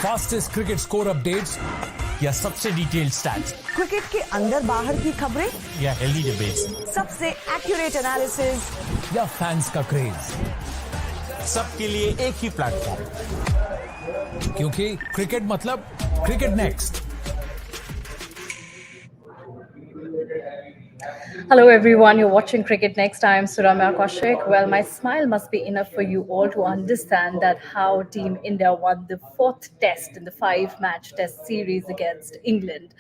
Fastest cricket score updates या सबसे detailed stats, cricket के अंदर बाहर की खबरें या हेल्दी डिबेट्स, सबसे एक्यूरेट एनालिसिस या फैंस का क्रेज, सबके लिए एक ही प्लेटफॉर्म, क्योंकि क्रिकेट मतलब cricket next. Hello everyone, you're watching Cricket Next. I am Suramya Kaushik. Well, my smile must be enough for you all to understand that how Team India won the fourth test in the five-match test series against England.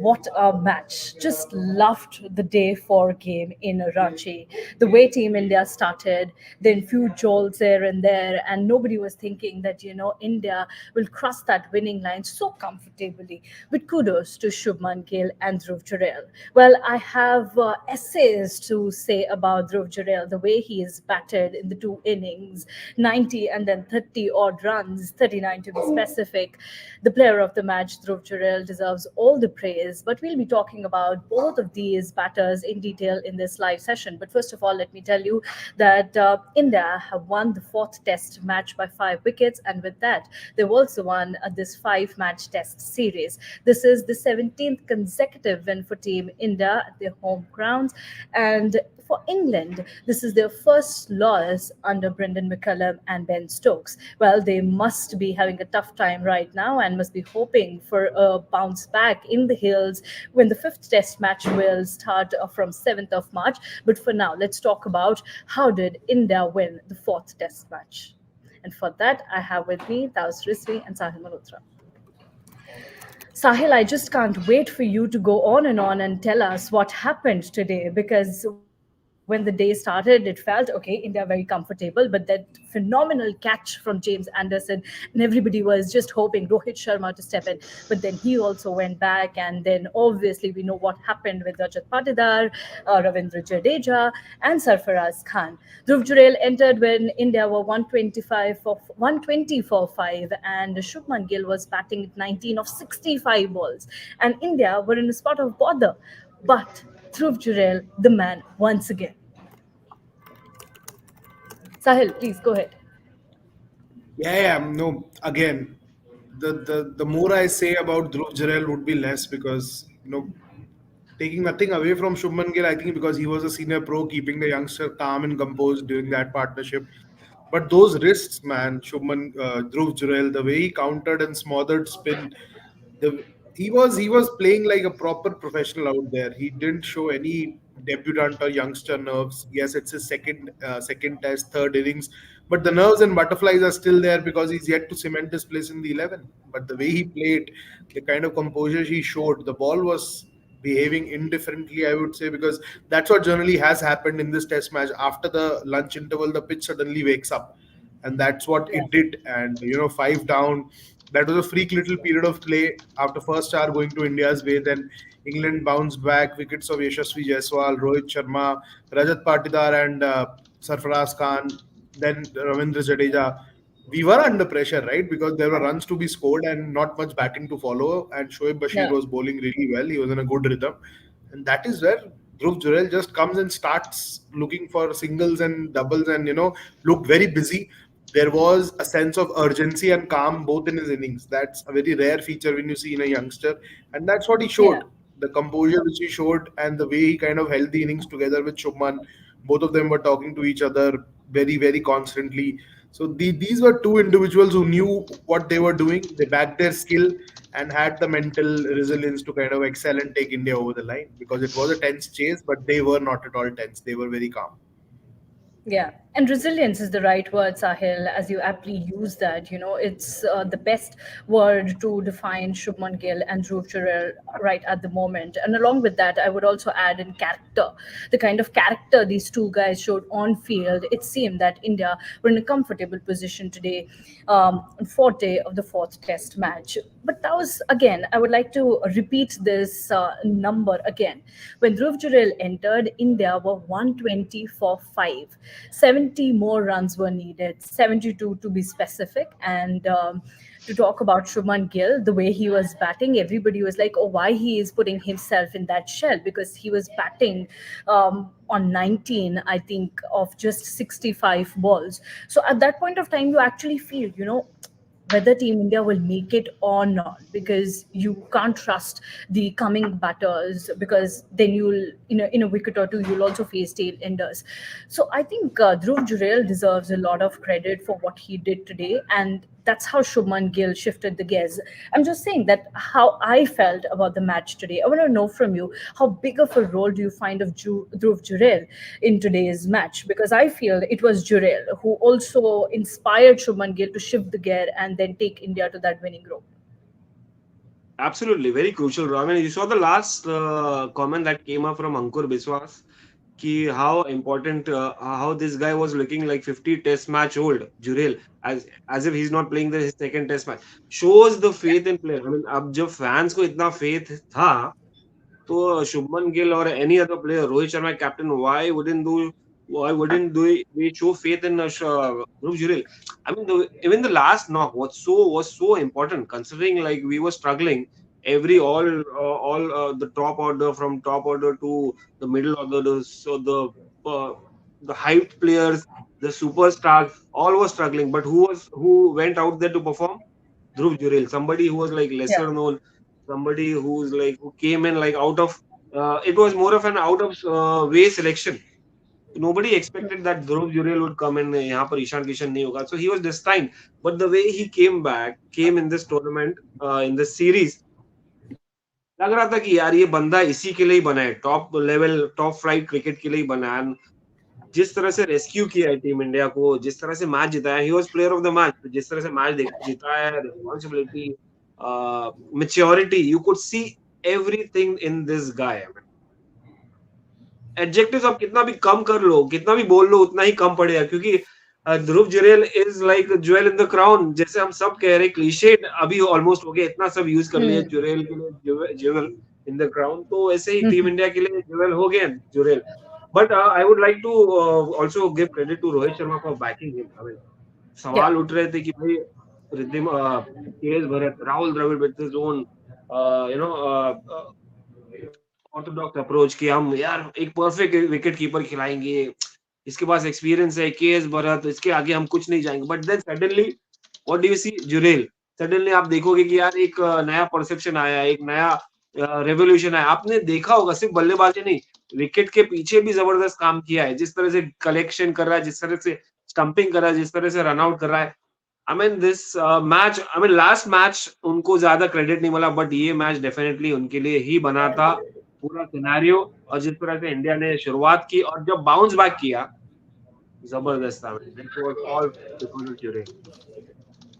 What a match. Just loved the day four game in Ranchi. The way Team India started, then few jolts here and there, and nobody was thinking that, India will cross that winning line so comfortably. But kudos to Shubman Gill and Dhruv Jurel. Well, I have essays to say about Dhruv Jurel, the way he is batted in the two innings, 90 and then 30 odd runs, 39 to be specific. The player of the match, Dhruv Jurel, deserves all the praise. But we'll be talking about both of these batters in detail in this live session. But first of all, let me tell you that India have won the fourth test match by 5 wickets. And with that, they've also won this five-match test series. This is the 17th consecutive win for Team India at their home grounds. And for England, this is their first loss under Brendan McCullum and Ben Stokes. Well, they must be having a tough time right now and must be hoping for a bounce back in the hills when the fifth test match will start from 7th of March. But for now, let's talk about how did India win the fourth test match. And for that, I have with me Taus Rizvi and Sahil Malhotra. Sahil, I just can't wait for you to go on and tell us what happened today, because when the day started, it felt okay, India very comfortable, but that phenomenal catch from James Anderson, and everybody was just hoping Rohit Sharma to step in. But then he also went back, and then obviously we know what happened with Rajat Patidar, Ravindra Jadeja, and Sarfaraz Khan. Dhruv Jurel entered when India were 120 for 5, and Shubman Gill was batting at 19 of 65 balls, and India were in a spot of bother. But Dhruv Jurel, the man, once again. Sahil, please go ahead. Yeah, no. Again, the more I say about Dhruv Jurel would be less, because taking nothing away from Shubman Gill, I think because he was a senior pro, keeping the youngster calm and composed during that partnership. But those wrists, man, Dhruv Jurel, the way he countered and smothered spin, the he was playing like a proper professional out there. He didn't show any debutant or youngster nerves. Yes, it's his second test, third innings, but the nerves and butterflies are still there because he's yet to cement his place in the 11. But the way he played, the kind of composure he showed, the ball was behaving indifferently, I would say, because that's what generally has happened in this test match. After the lunch interval, the pitch suddenly wakes up, and that's what it did. And five down, that was a freak little period of play after first hour going to India's way. Then England bounced back, wickets of Yashasvi Jaiswal, Rohit Sharma, Rajat Patidar, and Sarfaraz Khan, then Ravindra Jadeja. We were under pressure, right? Because there were runs to be scored and not much batting to follow. And Shoaib Bashir Yeah. was bowling really well. He was in a good rhythm. And that is where Dhruv Jurel just comes and starts looking for singles and doubles, and, looked very busy. There was a sense of urgency and calm both in his innings. That's a very rare feature when you see in a youngster. And that's what he Yeah. showed. The composure which he showed and the way he kind of held the innings together with Shubman. Both of them were talking to each other very, very constantly. So these were two individuals who knew what they were doing. They backed their skill and had the mental resilience to kind of excel and take India over the line, because it was a tense chase, but they were not at all tense. They were very calm. Yeah, and resilience is the right word, Sahil, as you aptly use that. It's the best word to define Shubman Gill and Dhruv Jurel right at the moment. And along with that, I would also add in character, the kind of character these two guys showed on field. It seemed that India were in a comfortable position today, on fourth day of the fourth test match. But that was, again, I would like to repeat this number again. When Dhruv Jurel entered, India were 120 for 5. 70 more runs were needed, 72 to be specific. And to talk about Shubman Gill, the way he was batting, everybody was like, oh, why he is putting himself in that shell? Because he was batting on 19, I think, of just 65 balls. So at that point of time, you actually feel, whether Team India will make it or not, because you can't trust the coming batters, because then you'll, in a wicket or two, you'll also face tail enders. So I think Dhruv Jurel deserves a lot of credit for what he did today, and that's how Shubman Gill shifted the gears. I'm just saying that how I felt about the match today. I want to know from you, how big of a role do you find of Dhruv Jurel in today's match? Because I feel it was Jurel who also inspired Shubman Gill to shift the gear and then take India to that winning road. Absolutely, very crucial. I mean, you saw the last comment that came up from Ankur Biswas, ki how important, how this guy was looking like 50 test match old, Jurel, as if he's not playing his second test match. Shows the faith in player. I mean, अब जब fans को इतना faith था, तो Shubman Gill or any other player, Rohit Sharma captain, why wouldn't they show faith in Dhruv Jurel? I mean, even the last knock was so important, considering like we were struggling all the top order, from top order to the middle order. So the hyped players, the superstars, all were struggling. But who went out there to perform? Dhruv Jurel, somebody who was like lesser known, somebody who came in like out of. It was more of an out of way selection. Nobody expected that Dhruv Jurel would come in. यहाँ पर ईशान किशन नहीं होगा, so he was destined. But the way he came in this tournament, in this series, लग रहा था कि यार ये बंदा इसी के लिए ही बना है, top level top flight cricket के लिए ही बना है. जिस तरह से रेस्क्यू किया है टीम इंडिया को, जिस तरह से मैच जिताया, he was player of the match. जिस तरह से मैच जिताया, responsibility, maturity, you could see everything in this guy. Adjectives आप कितना भी कम कर लो, कितना भी बोल लो, उतना ही कम पड़ेगा, क्योंकि Dhruv Jurel is like jewel in the crown. जैसे हम सब कह रहे, क्लीशे अभी ऑलमोस्ट हो गया, इतना सब यूज कर लिया जुरेल के लिए, ज्वेल इन द क्राउन. तो ऐसे ही टीम इंडिया के लिए ज्वेल हो गए Jurel. But I would like to also give credit to Rohit Sharma for backing him. I mean, सवाल उठ रहे थे कि भाई Riddhim, KS Bharat, Rahul Dravid with his own orthodox approach कि हम यार एक परफेक्ट विकेट कीपर खिलाएंगे, इसके पास एक्सपीरियंस है, केएस भरत, इसके आगे हम कुछ नहीं जाएंगे. But then suddenly what do you see? Jurel. Suddenly आप देखोगे कि यार एक नया परसेप्शन आया, एक नया रेवोल्यूशन आया. आपने देखा होगा सिर्फ बल्लेबाजी नहीं, विकेट के पीछे भी जबरदस्त काम किया है. जिस तरह से कलेक्शन कर रहा है, जिस तरह से स्टंपिंग कर रहा है, जिस तरह से रन आउट कर रहा है. आई mean this match, I mean last match उनको ज्यादा क्रेडिट नहीं मिला, बट ये मैच डेफिनेटली उनके लिए ही बना था. पूरा सिनेरियो और जिस तरह से इंडिया ने शुरुआत की और जब बाउंस बैक किया, जबरदस्त था. It was all because of Jurel.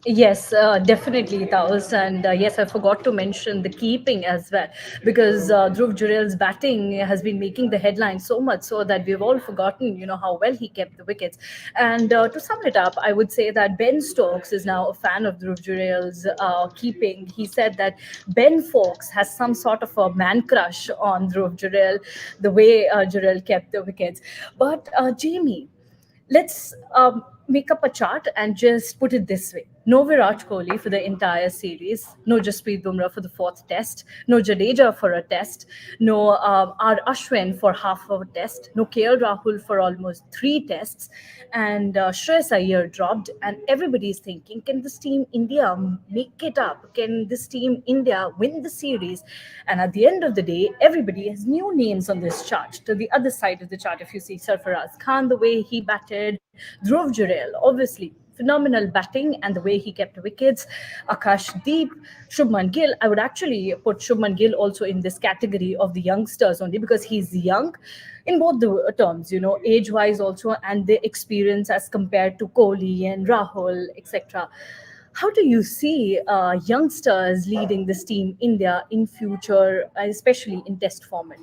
Yes, definitely it was. And yes, I forgot to mention the keeping as well, because Dhruv Jurel's batting has been making the headlines so much so that we've all forgotten, how well he kept the wickets. And to sum it up, I would say that Ben Stokes is now a fan of Dhruv Jurel's keeping. He said that Ben Fawkes has some sort of a man crush on Dhruv Jurel, the way Jurel kept the wickets. But Jamie, let's make up a chart and just put it this way. No Virat Kohli for the entire series. No Jasprit Bumrah for the 4th test. No Jadeja for a test. No R. Ashwin for half of a test. No KL Rahul for almost 3 tests. And Shreyas Iyer dropped. And everybody's thinking, can this team India make it up? Can this team India win the series? And at the end of the day, everybody has new names on this chart. To the other side of the chart, if you see Sarfaraz Khan, the way he batted, Dhruv Jurel, obviously phenomenal batting and the way he kept wickets. Akash Deep, Shubman Gill. I would actually put Shubman Gill also in this category of the youngsters only, because he's young in both the terms, age-wise also, and the experience as compared to Kohli and Rahul, etc. How do you see youngsters leading this team India in future, especially in test format?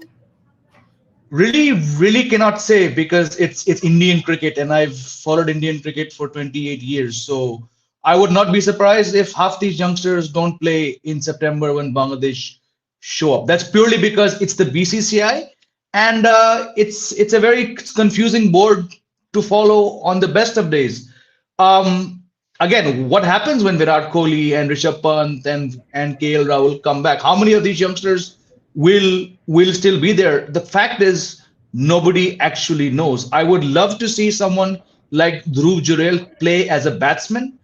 Really cannot say, because it's Indian cricket and I've followed Indian cricket for 28 years. So I would not be surprised if half these youngsters don't play in September when Bangladesh show up. That's purely because it's the BCCI and it's a very confusing board to follow on the best of days. Again, what happens when Virat Kohli and Rishabh Pant and KL Rahul come back? How many of these youngsters will still be there? The fact is, nobody actually knows. I would love to see someone like Dhruv Jurel play as a batsman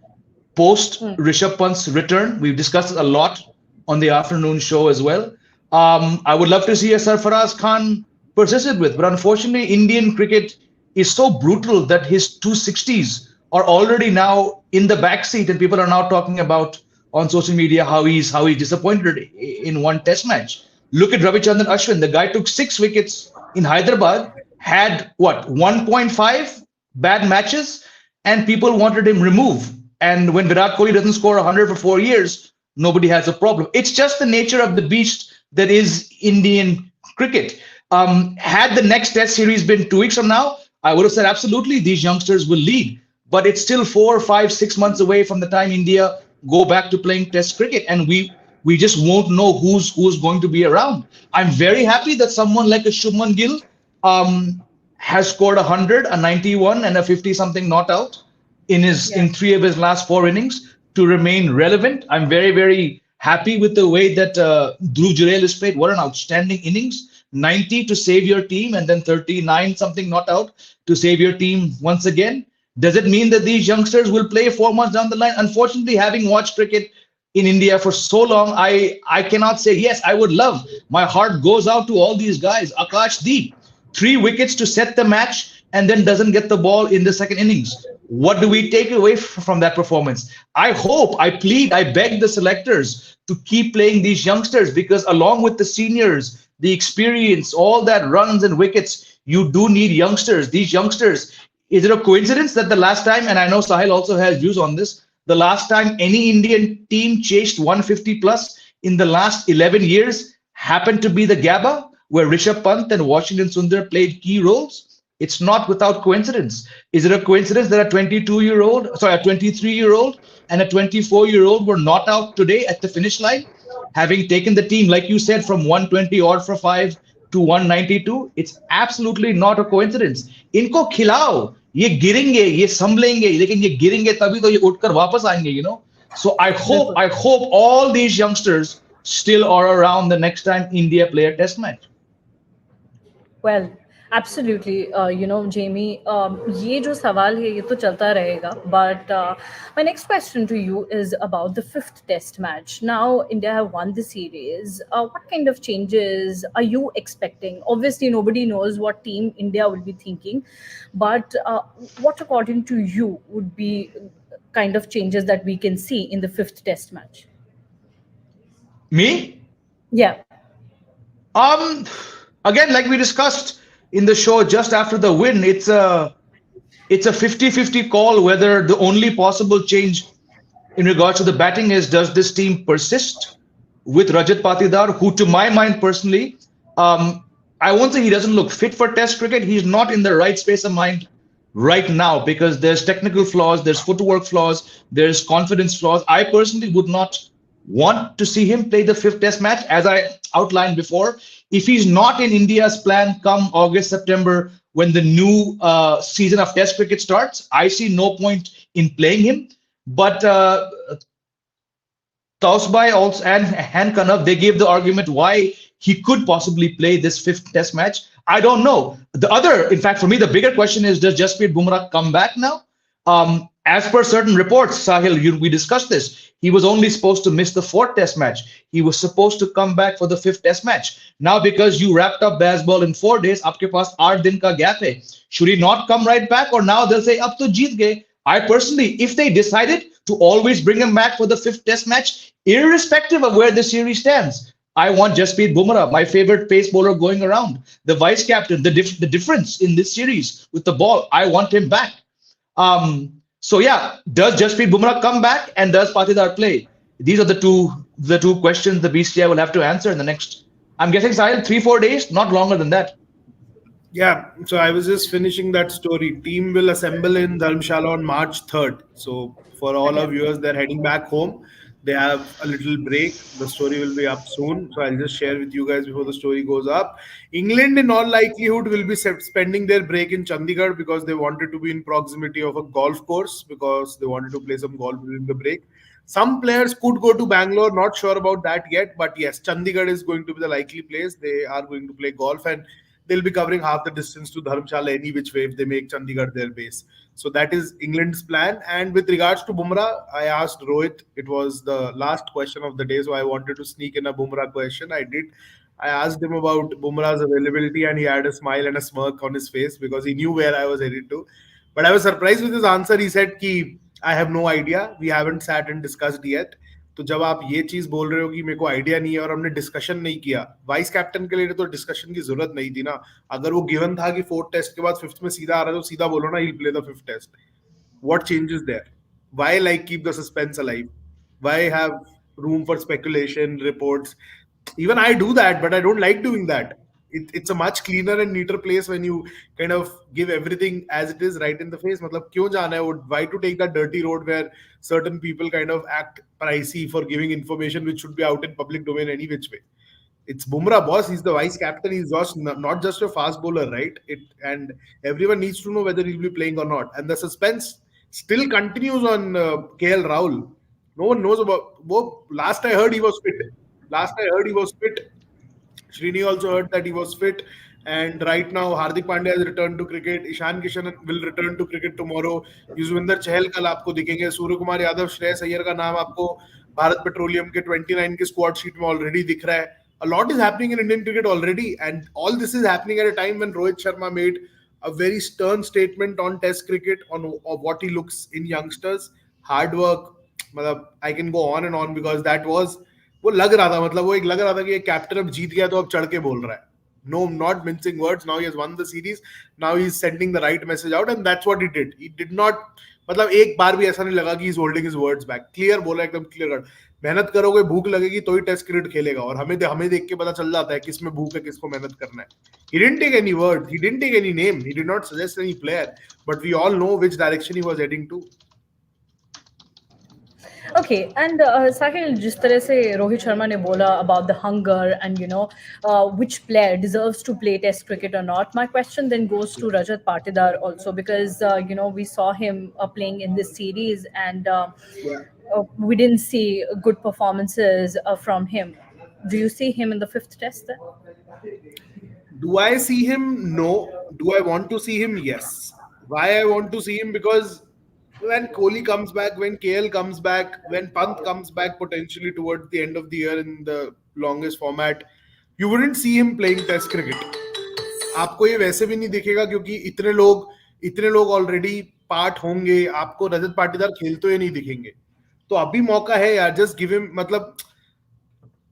post Rishabh Pant's return. We've discussed it a lot on the afternoon show as well. I would love to see a Sarfaraz Khan persisted with, but unfortunately, Indian cricket is so brutal that his 260s are already now in the backseat, and people are now talking about on social media how he's disappointed in one Test match. Look at Ravichandran Ashwin. The guy took 6 wickets in Hyderabad, had what 1.5 bad matches, and people wanted him removed. And when Virat Kohli doesn't score 100 for 4 years, nobody has a problem. It's just the nature of the beast that is Indian cricket. Had the next Test series been 2 weeks from now, I would have said absolutely these youngsters will lead. But it's still 4, 5, 6 months away from the time India go back to playing Test cricket, and we just won't know who's going to be around. I'm very happy that someone like a Shubman Gill has scored 100, a 91, and a 50-something not out in 3 of his last 4 innings to remain relevant. I'm very, very happy with the way that Dhruv Jurel has played. What an outstanding innings. 90 to save your team, and then 39 something not out to save your team once again. Does it mean that these youngsters will play 4 months down the line? Unfortunately, having watched cricket in India for so long, I cannot say, yes, I would love. My heart goes out to all these guys. Akash Deep, 3 wickets to set the match, and then doesn't get the ball in the second innings. What do we take away from that performance? I hope, I plead, I beg the selectors to keep playing these youngsters, because along with the seniors, the experience, all that runs and wickets, you do need youngsters. These youngsters, is it a coincidence that the last time, and I know Sahil also has views on this, the last time any Indian team chased 150 plus in the last 11 years happened to be the Gabba, where Rishabh Pant and Washington Sundar played key roles? It's not without coincidence. Is it a coincidence that a 23-year-old and a 24-year-old were not out today at the finish line, having taken the team, like you said, from 120 odd for 5 to 192? It's absolutely not a coincidence. इनको खिलाओ, ये गिरेंगे, ये संभलेंगे, लेकिन ये गिरेंगे तभी तो ये उठकर वापस आएंगे, you know. So I hope all these youngsters still are around the next time India play a Test match. Well, absolutely. Jamie, ये जो सवाल है ये तो चलता रहेगा. But my next question to you is about the 5th Test match. Now India have won the series. What kind of changes are you expecting? Obviously, nobody knows what team India will be thinking, but what, according to you, would be kind of changes that we can see in the 5th Test match? Me? Yeah. Again, like we discussed in the show just after the win, it's a 50-50 call whether the only possible change in regards to the batting is, does this team persist with Rajat Patidar, who to my mind personally, I won't say he doesn't look fit for Test cricket. He's not in the right space of mind right now because there's technical flaws, there's footwork flaws, there's confidence flaws. I personally would not want to see him play the 5th Test match, as I outlined before. If he's not in India's plan come August, September, when the new season of Test cricket starts, I see no point in playing him. But Tausbai also and Han Kanav, they gave the argument why he could possibly play this 5th Test match. I don't know. In fact, for me, the bigger question is, does Jasprit Bumrah come back now? As per certain reports, Sahil, we discussed this. He was only supposed to miss the 4th Test match. He was supposed to come back for the 5th Test match. Now, because you wrapped up Bazball in 4 days, aapke paas 8 din ka gap hai. Should he not come right back, or now they'll say, ab to jeet gaye? I personally, if they decided to always bring him back for the 5th Test match, irrespective of where the series stands, I want Jasprit Bumrah, my favorite pace bowler going around, the vice captain, the difference in this series with the ball. I want him back. So yeah, does Jasprit Bumrah come back, and does Patidar play? These are the two questions the BCI will have to answer in the next, I'm guessing, Sahil, 3-4 days, not longer than that. Yeah, so I was just finishing that story. Team will assemble in Dharamshala on March 3rd. So for all our viewers, they're heading back home. They have a little break. The story will be up soon. So I'll just share with you guys before the story goes up. England, in all likelihood, will be spending their break in Chandigarh because they wanted to be in proximity of a golf course, because they wanted to play some golf during the break. Some players could go to Bangalore. Not sure about that yet. But yes, Chandigarh is going to be the likely place. They are going to play golf. And they'll be covering half the distance to Dharamshala any which way if they make Chandigarh their base. So that is England's plan. And with regards to Bumrah, I asked Rohit. It was the last question of the day, so I wanted to sneak in a Bumrah question. I did. I asked him about Bumrah's availability, and he had a smile and a smirk on his face because he knew where I was headed to. But I was surprised with his answer. He said, "Ki I have no idea. We haven't sat and discussed yet." तो जब आप ये चीज बोल रहे हो कि मेरे को आइडिया नहीं है और हमने डिस्कशन नहीं किया, वाइस कैप्टन के लिए तो डिस्कशन की जरूरत नहीं थी ना. अगर वो गिवन था कि 4th टेस्ट के बाद 5th में सीधा आ रहा है तो सीधा बोलो ना, he'll play the 5th test. What changes there? Why like keep the suspense alive? Why have room for speculation, reports? Even I do that, but I don't like doing that. It's a much cleaner and neater place when you kind of give everything as it is right in the face. मतलब क्यों जाना है? Why to take that dirty road where certain people kind of act pricey for giving information which should be out in public domain any which way? It's Bumrah, boss. He's the vice captain. He's just not just a fast bowler, right? And everyone needs to know whether he'll be playing or not. And the suspense still continues on KL Rahul. No one knows about. Last I heard he was fit. Srini also heard that he was fit, and right now Hardik Pandya has returned to cricket. Ishan Kishan will return to cricket tomorrow. Yuzvendra Chahal कल आपको दिखेंगे. सूर्य कुमार यादव, श्रेयस अय्यर का नाम आपको Bharat petroleum के 29 के squad sheet में already दिख रहा है. A lot is happening in Indian cricket already, and all this is happening at a time when Rohit Sharma made a very stern statement on Test cricket, on what he looks in youngsters. Hard work. मतलब I can go on and on because that was वो लग रहा था, मतलब वो एक लग रहा था कि ये कैप्टन अब जीत गया तो अब चढ़ के बोल रहा है. No, not mincing words. Now he has won the series. Now he's sending the right message out, and that's what he did. He did not, मतलब एक बार भी ऐसा नहीं लगा कि he's holding his words back. Clear बोला, एकदम clear cut. मेहनत करोगे, भूख लगेगी तो ही टेस्ट क्रिकेट खेलेगा, और हमें देख के पता चल जाता है किसमें भूख है, किसको मेहनत करना है. He didn't take any word. He didn't take any name. He did not suggest any player. But we all know which direction he was heading to. Okay, and Sahil, जिस तरह से रोहित शर्मा ने बोला about the hunger and which player deserves to play Test cricket or not, my question then goes to Rajat Patidar also, because we saw him playing in this series, and we didn't see good performances from him. Do you see him in the 5th Test then? Do I see him? No. Do I want to see him? Yes. Why I want to see him? Because when Kohli comes back, when KL comes back, when Pant comes back potentially towards the end of the year in the longest format, you wouldn't see him playing Test cricket. आपको ये वैसे भी नहीं दिखेगा क्योंकि इतने लोग already part होंगे. आपको रजत पाटीदार खेलते हुए नहीं दिखेंगे. तो अभी मौका है यार. Just give him. मतलब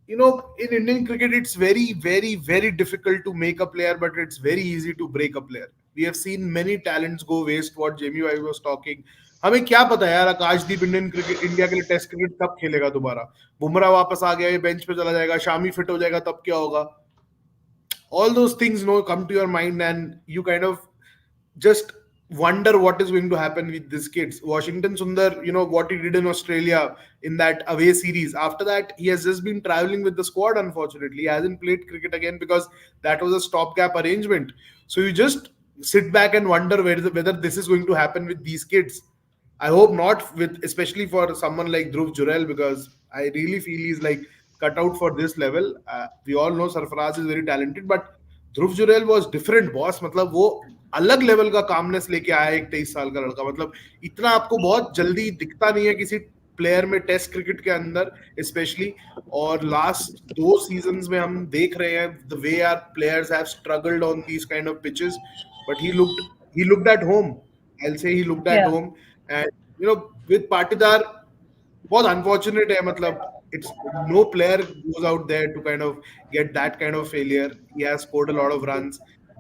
in Indian cricket, it's very, very, very difficult to make a player, but it's very easy to break a player. We have seen many talents go waste. What Jamie I was talking. हमें क्या पता यार, आकाशदीप India के लिए test cricket कब खेलेगा दोबारा. बुमराह वापस आ गया, ये बेंच पे चला जाएगा, शामी फिट हो जाएगा, तब क्या होगा. All those things come to your mind, and you kind of just wonder what is going to happen with these kids. Washington Sundar, what he did in Australia in that away series. After that, he has just been traveling with the squad, unfortunately. He hasn't played cricket again because that was a stopgap arrangement. So you just sit back and wonder whether this is going to happen with these kids. I hope not, especially for someone like Dhruv Jurel, because I really feel he's like cut out for this level. We all know Sarfaraz is very talented, but Dhruv Jurel was different, boss. मतलब वो अलग level का calmness लेके आया एक 23 साल का लड़का. मतलब इतना आपको बहुत जल्दी दिखता नहीं है किसी प्लेयर में टेस्ट क्रिकेट के अंदर स्पेशली. और लास्ट 2 सीजन्स में हम देख रहे हैं the way our players have struggled on these kind of pitches, but he looked at home. I'll say he looked at home. And with Patidar, बहुत unfortunate है. मतलब it's no player goes out there to kind of get that kind of failure. He has scored a lot of runs,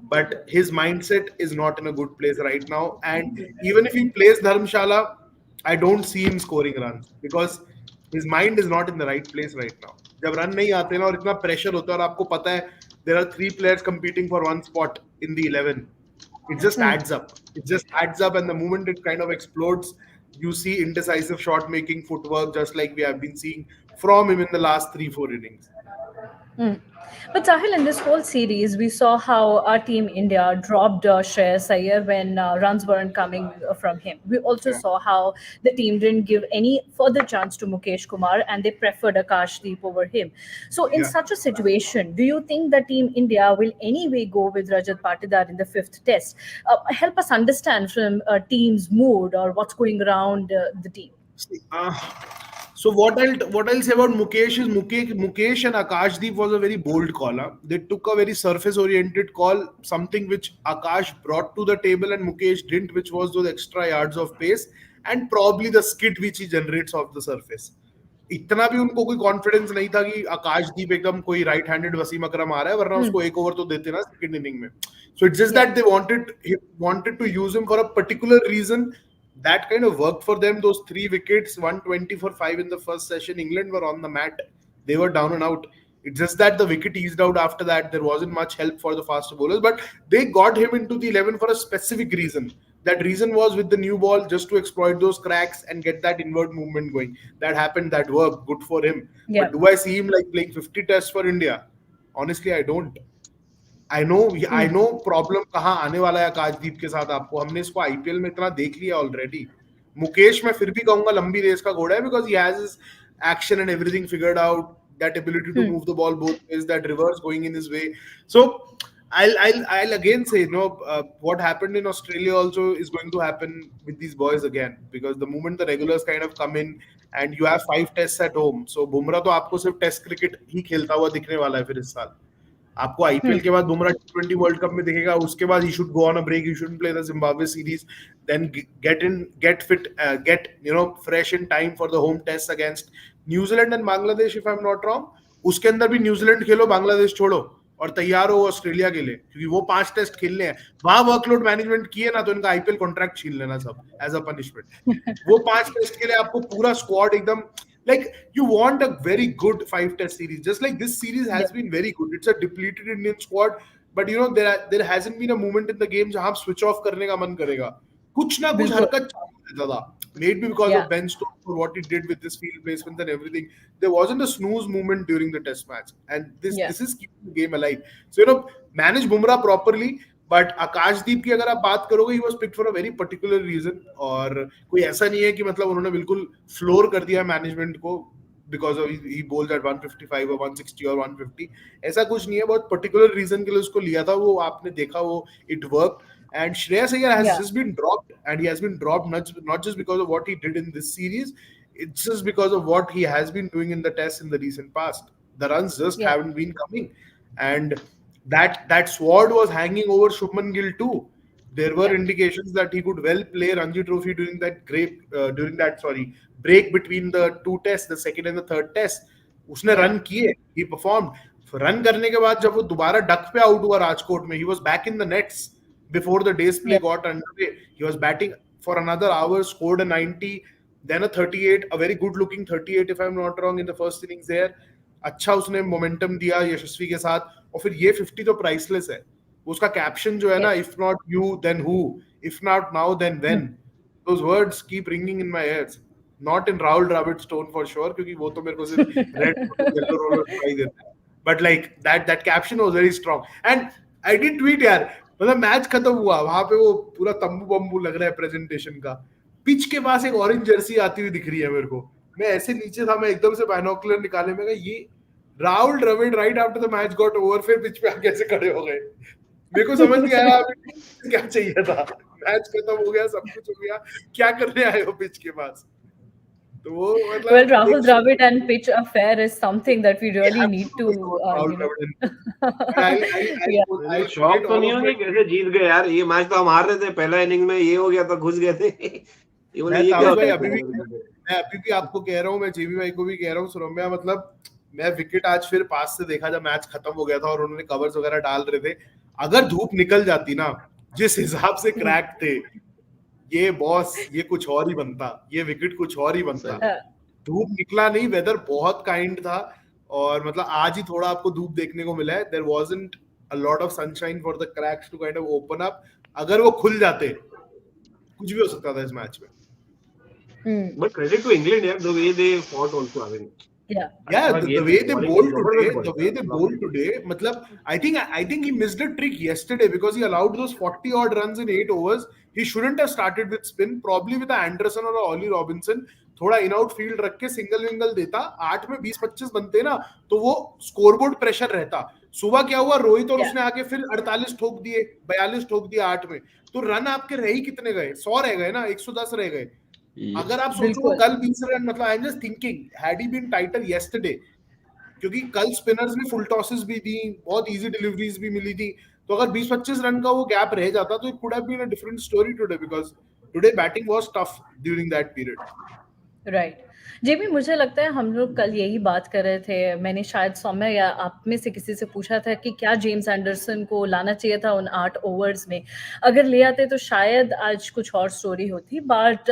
but his mindset is not in a good place right now. And even if he plays Dharamshala, I don't see him scoring runs because his mind is not in the right place right now. जब run नहीं आते ना और इतना pressure होता है और आपको पता है there are 3 players competing for 1 spot in the 11, it just adds up. It just adds up, and the moment it kind of explodes, you see indecisive shot making, footwork, just like we have been seeing from him in the last 3-4 innings. Mm. But Sahil, in this whole series, we saw how our team India dropped Shreyas Iyer when runs weren't coming from him. We also Yeah. saw how the team didn't give any further chance to Mukesh Kumar and they preferred Akashdeep over him. So, in Yeah. such a situation, do you think that Team India will anyway go with Rajat Patidar in the fifth test? Help us understand from team's mood or what's going around the team. See, so what I'll say about Mukesh is Mukesh and Akashdeep was a very bold call. Huh? They took a very surface oriented call, something which Akash brought to the table and Mukesh didn't, which was those extra yards of pace and probably the skid which he generates off the surface. इतना भी उनको कोई confidence नहीं था कि आकाशदीप एकदम कोई right handed Wasim अकरम आ रहा है, वरना उसको एक ओवर तो देते ना सेकंड इनिंग में. So it's just that they wanted to use him for a particular reason. That kind of worked for them. Those 3 wickets, 120 for 5 in the first session. England were on the mat. They were down and out. It's just that the wicket eased out after that. There wasn't much help for the faster bowlers, but they got him into the 11 for a specific reason. That reason was with the new ball, just to exploit those cracks and get that inward movement going. That happened. That worked. Good for him. Yeah. But do I see him like playing 50 tests for India? Honestly, I don't. I know problem कहाँ आने वाला है आकाशदीप के साथ. आपको हमने इसको IPL में इतना देख लिया ऑलरेडी. मुकेश मैं फिर भी कहूंगा लंबी रेस का घोड़ा है, because he has his action and everything figured out, that ability to move the ball both ways, that reverse going in his way. So I'll again say, what happened in Australia also is going to happen with these boys again, because the moment the regulars kind of come in and you have 5 tests at home, so Bumrah तो आपको सिर्फ test cricket ही खेलता हुआ दिखने वाला है फिर इस साल. आपको आईपीएल के बाद बुमराह T20 वर्ल्ड कप में दिखेगा. उसके बाद ही should go on a break, he shouldn't play the Zimbabwe series, then get fit, get fresh in time for the home test against New Zealand and Bangladesh, if I am not wrong. उसके अंदर भी New Zealand खेलो, बांग्लादेश छोड़ो और तैयार हो Australia के लिए, क्योंकि वो 5 टेस्ट खेलने हैं. वहां वर्कलोड मैनेजमेंट किए ना तो इनका आईपीएल कॉन्ट्रैक्ट छीन लेना सब एज अ पनिशमेंट. वो 5 टेस्ट के लिए आपको पूरा स्क्वाड एकदम, like you want a very good 5 test series, just like this series has been very good. It's a depleted Indian squad, but there hasn't been a moment in the game जहां आप switch off करने का मन करेगा. कुछ ना कुछ हरकत चालू रहता था, maybe because of Ben Stokes or what he did with his field placements and everything. There wasn't a snooze moment during the test match, and this is keeping the game alive. So manage Bumrah properly. But Akashdeep की अगर आप बात करोगे, he was picked for a very particular reason, और कोई ऐसा नहीं है कि मतलब उन्होंने बिल्कुल फ्लोर कर दिया मैनेजमेंट को because of he bowled at 155 और 160 और 150. ऐसा कुछ नहीं है, बहुत पर्टिकुलर रीजन के लिए उसको लिया था. वो आपने देखा, वो it work. And Shreyas Iyer has just been dropped, and he has been dropped not just because of what he did in this series. It's just because of what he has been doing in the tests in the recent past. The runs just haven't been coming, and that sword was hanging over Shubman Gill too. There were indications that he could well play Ranji Trophy during that break between the 2 tests, the second and the third test. उसने run किए, he performed. Run करने के बाद जब वो दोबारा duck पे out हुआ राजकोट में, he was back in the nets before the day's play got underway. He was batting for another hour, scored a 90, then a 38, a very good looking 38 if I'm not wrong in the first innings there. अच्छा उसने momentum दिया यशस्वी के साथ, और फिर ये 50 तो priceless है. उसका कैप्शन जो है ना, if not you then who, if not now then when, those words keep ringing in my ears. Not in Rahul Dravid tone for sure, क्योंकि वो तो मेरे को सिर्फ रेड येलो रोलर दिखाई देता है, but like that caption was very strong. And I did tweet यार, मतलब मैच खत्म हुआ, वहां पे वो पूरा तंबू बम्बू लग रहा है प्रेजेंटेशन का, पिच के पास एक ऑरेंज जर्सी आती हुई दिख रही है मेरे को. मैं ऐसे नीचे था, मैं एकदम से बाइनोकुलर निकाले, मैं ये Rahul Dravid right after the match got over, फिर पिच पे आके ऐसे खड़े हो गए. मेरे को समझ नहीं आया क्या चाहिए था. मैच खत्म हो गया, सब कुछ हो गया, क्या करने आए हो पिच के पास. तो वो मतलब, well, Rahul Dravid and pitch affair is something that we really need to shock तो नहीं होंगे कैसे जीत गए यार. ये मैच तो हम हार रहे थे, पहला इनिंग में ये हो गया था, घुस गए थे. मैं अभी भी आपको कह रहा हूँ, मैं जेबी भाई को भी कह रहा हूँ, सुरम्या, मतलब मैं विकेट आज फिर पास से देखा जब मैच खत्म हो गया था और उन्होंने कवर्स वगैरह डाल रहे थे. अगर धूप निकल जाती ना, जिस हिसाब से क्रैक थे ये बॉस, ये कुछ और ही बनता, ये विकेट कुछ और ही बनता. धूप निकला नहीं, वेदर बहुत काइंड था, और मतलब आज ही थोड़ा आपको धूप देखने को मिला है. There wasn't a lot of sunshine for the cracks to kind of open up. अगर वो खुल जाते, कुछ भी हो सकता था इस मैच में. But credit to England, yeah, the way they fought also. I mean, Yeah. Yeah, अच्छा the game way they bowling bowled जबरदस्त today, the way they bowling bowled today, matlab, I think he missed a trick yesterday because he allowed those 40 odd runs in 8 overs. He shouldn't have started with spin, probably with a Anderson or a Ollie Robinson. थोड़ा in out field रख के single विंगल देता, 8 में 20-25 बनते ना तो वो scoreboard pressure रहता. सुबह क्या हुआ, रोहित और Yeah. उसने आके फिर 48 ठोक दिए, 42 ठोक दिए 8 में, तो रन आपके रह ही कितने गए, 100 रह गए ना, 110 रह गए. अगर आप सोचो वो बिल्कुल. कल 20 रन, मतलब I am just thinking had he been tighter yesterday, क्योंकि कल स्पिनर्स ने फुल टॉसेस भी दी, बहुत इजी डिलीवरीज भी मिली थी, तो अगर 20-25 रन का वो गैप रह जाता तो it could have been a different story today, because today batting was tough during that period. Right. JB, मुझे लगता है हम लोग कल यही बात कर रहे थे. मैंने शायद सौम्या या आप में से किसी से पूछा था कि क्या जेम्स एंडरसन को लाना चाहिए था उन 8 ओवर्स में. अगर ले आते तो शायद आज कुछ और स्टोरी होती. बट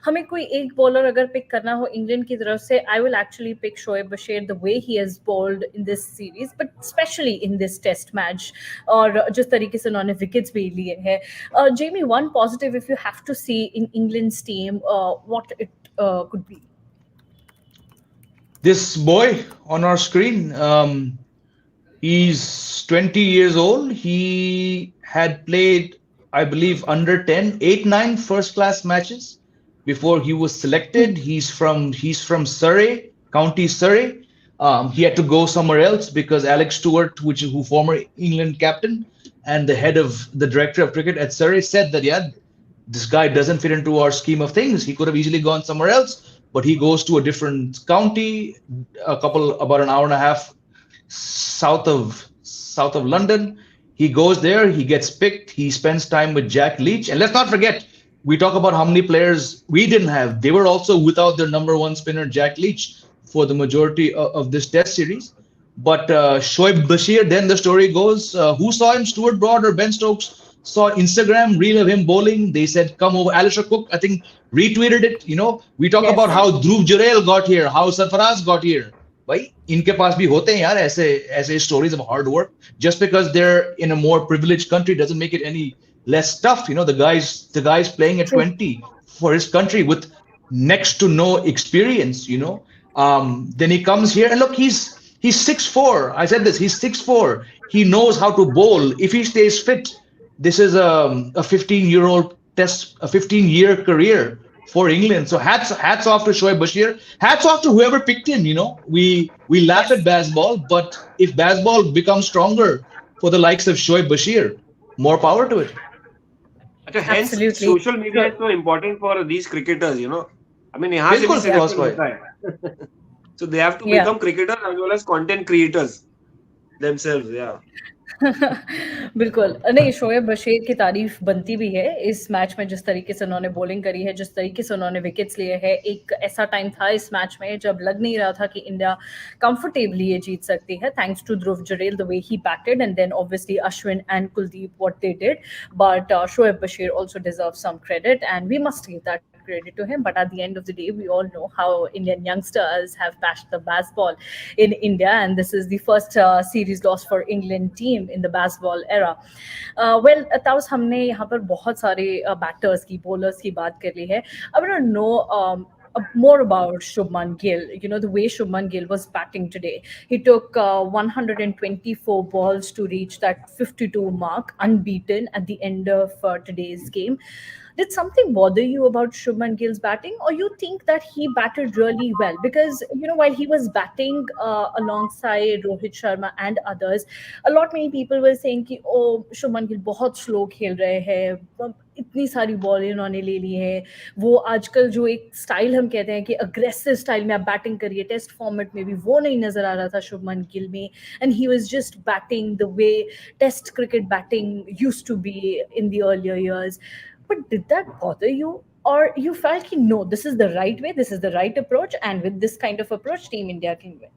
हमें कोई एक बॉलर अगर पिक करना हो इंग्लैंड की तरफ से, I will actually pick Shoaib Bashir, the way he has bowled in this series, but specially in this test match, और जिस तरीके से उन्होंने विकेट्स भी लिए हैं. Jamie, one positive if you have to see in England's team, what it could be? This boy on our screen, he's 20 years old. He had played, I believe, under 10, 8, 9 first-class matches before he was selected. He's from Surrey, County Surrey. He had to go somewhere else because Alex Stewart, who former England captain and the head of the director of cricket at Surrey, said that this guy doesn't fit into our scheme of things. He could have easily gone somewhere else, but he goes to a different county, about an hour and a half south of London. He goes there, he gets picked, he spends time with Jack Leach. And let's not forget, we talk about how many players we didn't have. They were also without their number one spinner, Jack Leach, for the majority of this test series. But Shoaib Bashir, then the story goes, who saw him? Stuart Broad or Ben Stokes saw Instagram reel of him bowling. They said, come over. Alisher Cook, I think, retweeted it. We talk Yes. about how Dhruv Jurel got here, how Sarfaraz got here. भाई इनके पास भी होते हैं यार ऐसे stories of hard work. Just because they're in a more privileged country doesn't make it any less tough. The guy's playing at 20 for his country with next to no experience. Then he comes here and look, he's 6'4". I said this. He's 6'4". He knows how to bowl if he stays fit. This is a 15-year-old test, a 15-year career for England. So hats off to Shoaib Bashir. Hats off to whoever picked him. We laugh at Bazball, but if Bazball becomes stronger for the likes of Shoaib Bashir, more power to it. अच्छा, hence Absolutely. social media is so important for these cricketers. I mean, यहाँ से भी बिल्कुल, selection भाई. होता है. So they have to Yeah. become cricketers as well as content creators themselves. Yeah. बिल्कुल नहीं, शोएब बशीर की तारीफ बनती भी है इस मैच में. जिस तरीके से उन्होंने बॉलिंग करी है, जिस तरीके से उन्होंने विकेट्स लिए हैं, एक ऐसा टाइम था इस मैच में जब लग नहीं रहा था कि इंडिया कंफर्टेबली ये जीत सकती है, thanks to Dhruv Jurel, the way he batted, and then obviously Ashwin and Kuldeep what they did. But Shoaib Bashir also deserve some credit and we must give that credit to him. But at the end of the day, we all know how Indian youngsters have bashed the Bazball in India, and this is the first series loss for England team in the Bazball era. Well, taus हमने यहाँ पर बहुत सारे batters की, bowlers की बात कर ली है. I want to know more about Shubman Gill. The way Shubman Gill was batting today. He took 124 balls to reach that 52 mark, unbeaten at the end of today's game. Did something bother you about Shubman Gill's batting, or you think that he batted really well? Because while he was batting alongside Rohit Sharma and others, many people were saying कि Shubman Gill बहुत slow खेल रहे हैं, इतनी सारी ball इन्होंने ले ली है. वो आजकल जो एक स्टाइल हम कहते हैं कि अग्रेसिव स्टाइल में आप बैटिंग करिए टेस्ट फॉर्मेट में भी, वो नहीं नजर आ रहा था शुभमन गिल में. And he was just batting the way test cricket batting used to be in the earlier years. But did that bother you, or you felt कि no, this is the right way, this is the right approach, and with this kind of approach, Team India can win?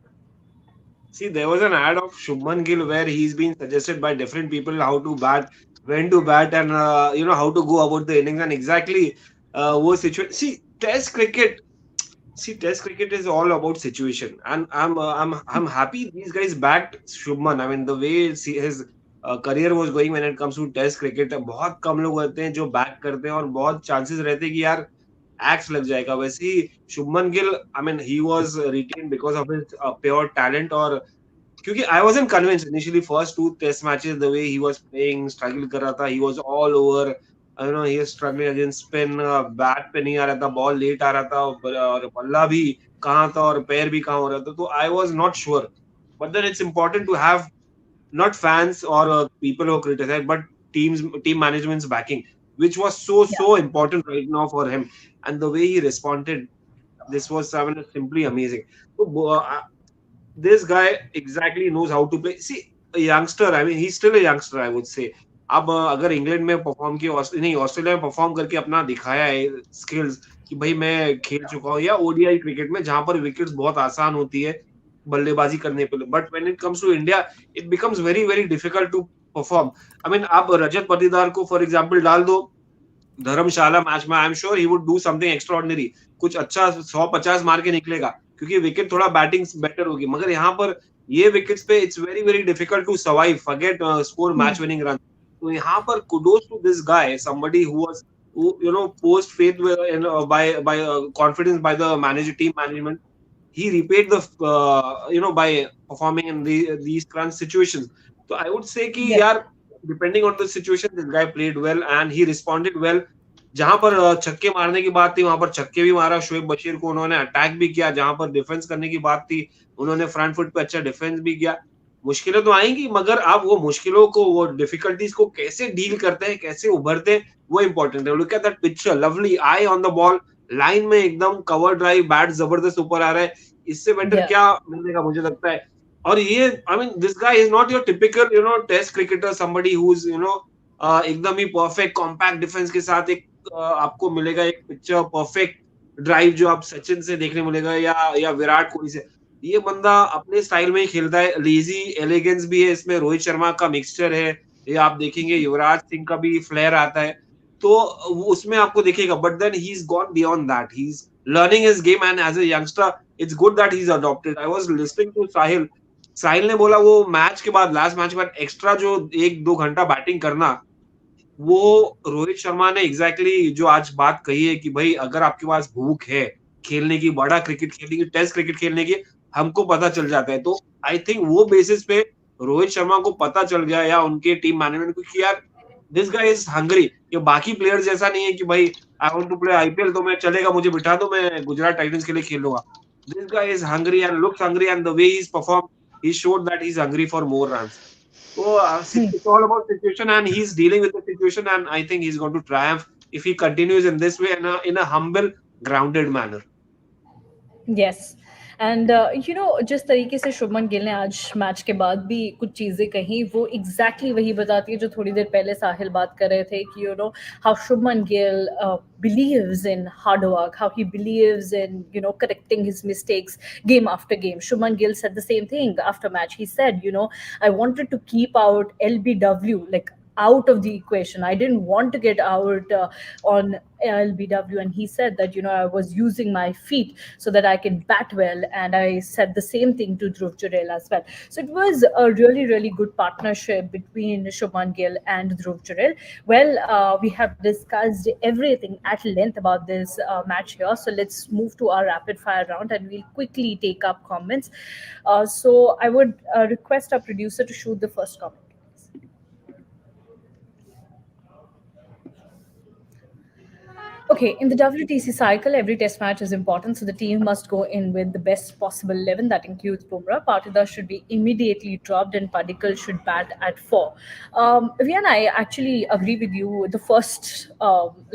See, there was an ad of Shubman Gill where he's been suggested by different people how to bat, when to bat, and how to go about the innings, and exactly wo situation. See, Test cricket is all about situation, and I'm happy these guys backed Shubman. I mean, the way his career was going when it comes to test cricket, बहुत कम लोग होते हैं जो back करते हैं, और बहुत चांसेस रहते हैं कि यार एक्स लग जाएगा. वैसे ही Shubman Gill, I mean he was retained because of his pure talent. और क्योंकि I wasn't convinced initially first 2 test matches the way he was playing, struggle कर रहा था, he was all over, you know he was struggling against spin, bat पे नहीं आ रहा था, ball late आ रहा था, और बल्ला भी कहाँ था और पैर भी कहाँ हो रहा था. तो I was not sure, but then it's important to have not fans or people who criticize, but team management's backing, which was so important right now for him. And the way he responded, this was, I mean, simply amazing. So, this guy exactly knows how to play. See, a youngster, I mean, he's still a youngster, I would say. अब अगर England में perform किया, नहीं Australia में perform करके अपना दिखाया है स्किल्स कि भाई मैं खेल चुका हूँ, या ओडीआई क्रिकेट में जहां पर विकेट्स बहुत आसान होती है बल्लेबाजी करने पे, but when it comes to India it becomes very very difficult to perform. I mean आप रजत पाटीदार को फॉर एग्जांपल डाल दो धर्मशाला मैच में, I am sure he would do something extraordinary, कुछ अच्छा 150 मार के निकलेगा क्योंकि विकेट थोड़ा बैटिंग बेटर होगी. मगर यहाँ पर ये विकेट्स पे it's very very difficult to survive, forget score match winning run. तो यहाँ पर kudos to this guy, somebody who was, you know, post faith by confidence by the team management. He repaid the you know, by performing in these crunch situations. So I would say कि यार depending on the situation this guy played well and he responded well. जहां पर छक्के मारने की बात थी वहां पर छक्के भी मारा, शोएब बशीर को उन्होंने अटैक भी किया, जहां पर डिफेंस करने की बात थी उन्होंने फ्रंट फुट पे अच्छा डिफेंस भी किया. मुश्किलें तो आएंगी, मगर आप वो मुश्किलों को, वो डिफिकल्टीज को कैसे डील करते हैं, कैसे उभरते हैं, वो इंपॉर्टेंट है. Look at that picture, lovely I on the ball, line में एकदम कवर ड्राइव, बैट जबरदस्त ऊपर आ रहा है. इससे बेटर क्या मिलने का मुझे लगता है. और ये, I mean this guy is not your typical, you know, test cricketer, somebody who is, you know, एकदम ही परफेक्ट कॉम्पैक्ट डिफेंस के साथ एक आपको मिलेगा एक पिक्चर परफेक्ट ड्राइव जो आप सचिन से देखने मिलेगा या विराट कोहली से. ये बंदा अपने स्टाइल में ही खेलता है, लेजी एलिगेंस भी है इसमें, रोहित शर्मा का मिक्सचर है, ये आप देखेंगे युवराज सिंह का भी फ्लेयर आता है, तो उसमें आपको देखेगा. But then he is gone beyond that, he is learning his game, and as a youngster it's good that he's adopted. I was listening to साहिल ने बोला वो मैच के बाद, लास्ट मैच के बाद एक्स्ट्रा जो 1-2 घंटा बैटिंग करना, वो रोहित शर्मा ने एग्जैक्टली जो आज बात कही है कि भाई अगर आपके पास भूख है खेलने की, बड़ा क्रिकेट खेलने की, टेस्ट क्रिकेट खेलने की, हमको पता चल जाता है. तो आई थिंक वो बेसिस पे रोहित शर्मा को पता चल गया, या उनके टीम मैनेजमेंट को, कि यार दिस गाय इज हंग्री. ये बाकी प्लेयर्स जैसा नहीं है कि भाई I want to play IPL तो मैं चलेगा, मुझे बिठा दो, मैं गुजरात टाइटंस के लिए खेल लूंगा. This guy is hungry and looks hungry, and the way he is perform, he showed that he's hungry for more runs. So it's all about situation, and he's dealing with the situation, and I think he's going to triumph if he continues in this way, in a humble, grounded manner. Yes. And you know, जिस तरीके से शुभमन गिल ने आज match के बाद भी कुछ चीज़ें कही, वो एग्जैक्टली वही बताती है जो थोड़ी देर पहले साहिल बात कर रहे थे कि you know how Shubman Gill believes in hard work, how he believes in, you know, correcting his mistakes game after game. Shubman Gill said the same thing after match. He said, you know, I wanted to keep out LBW, like out of the equation. I didn't want to get out on LBW, and he said that, you know, I was using my feet so that I can bat well, and I said the same thing to Dhruv Jurel as well. So it was a really, really good partnership between Shubman Gill and Dhruv Jurel. Well, we have discussed everything at length about this match here, so let's move to our rapid fire round and we'll quickly take up comments. So I would request our producer to shoot the first comment. Okay, in the WTC cycle, every test match is important, so the team must go in with the best possible 11. That includes Bumrah. Patidar should be immediately dropped, and Padikkal should bat at 4. Vian, I actually agree with you. The first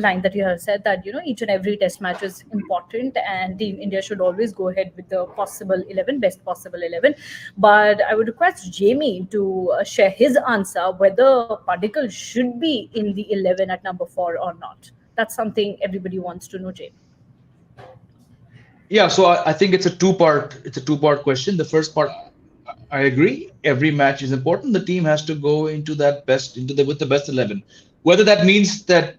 line that you have said, that, you know, each and every test match is important, and Team India should always go ahead with the possible 11, best possible 11. But I would request Jamie to share his answer whether Padikkal should be in the 11 at number 4 or not. That's something everybody wants to know, Jay. Yeah, so I think it's a two-part question. The first part, I agree. Every match is important. The team has to go into that with the best 11. Whether that means that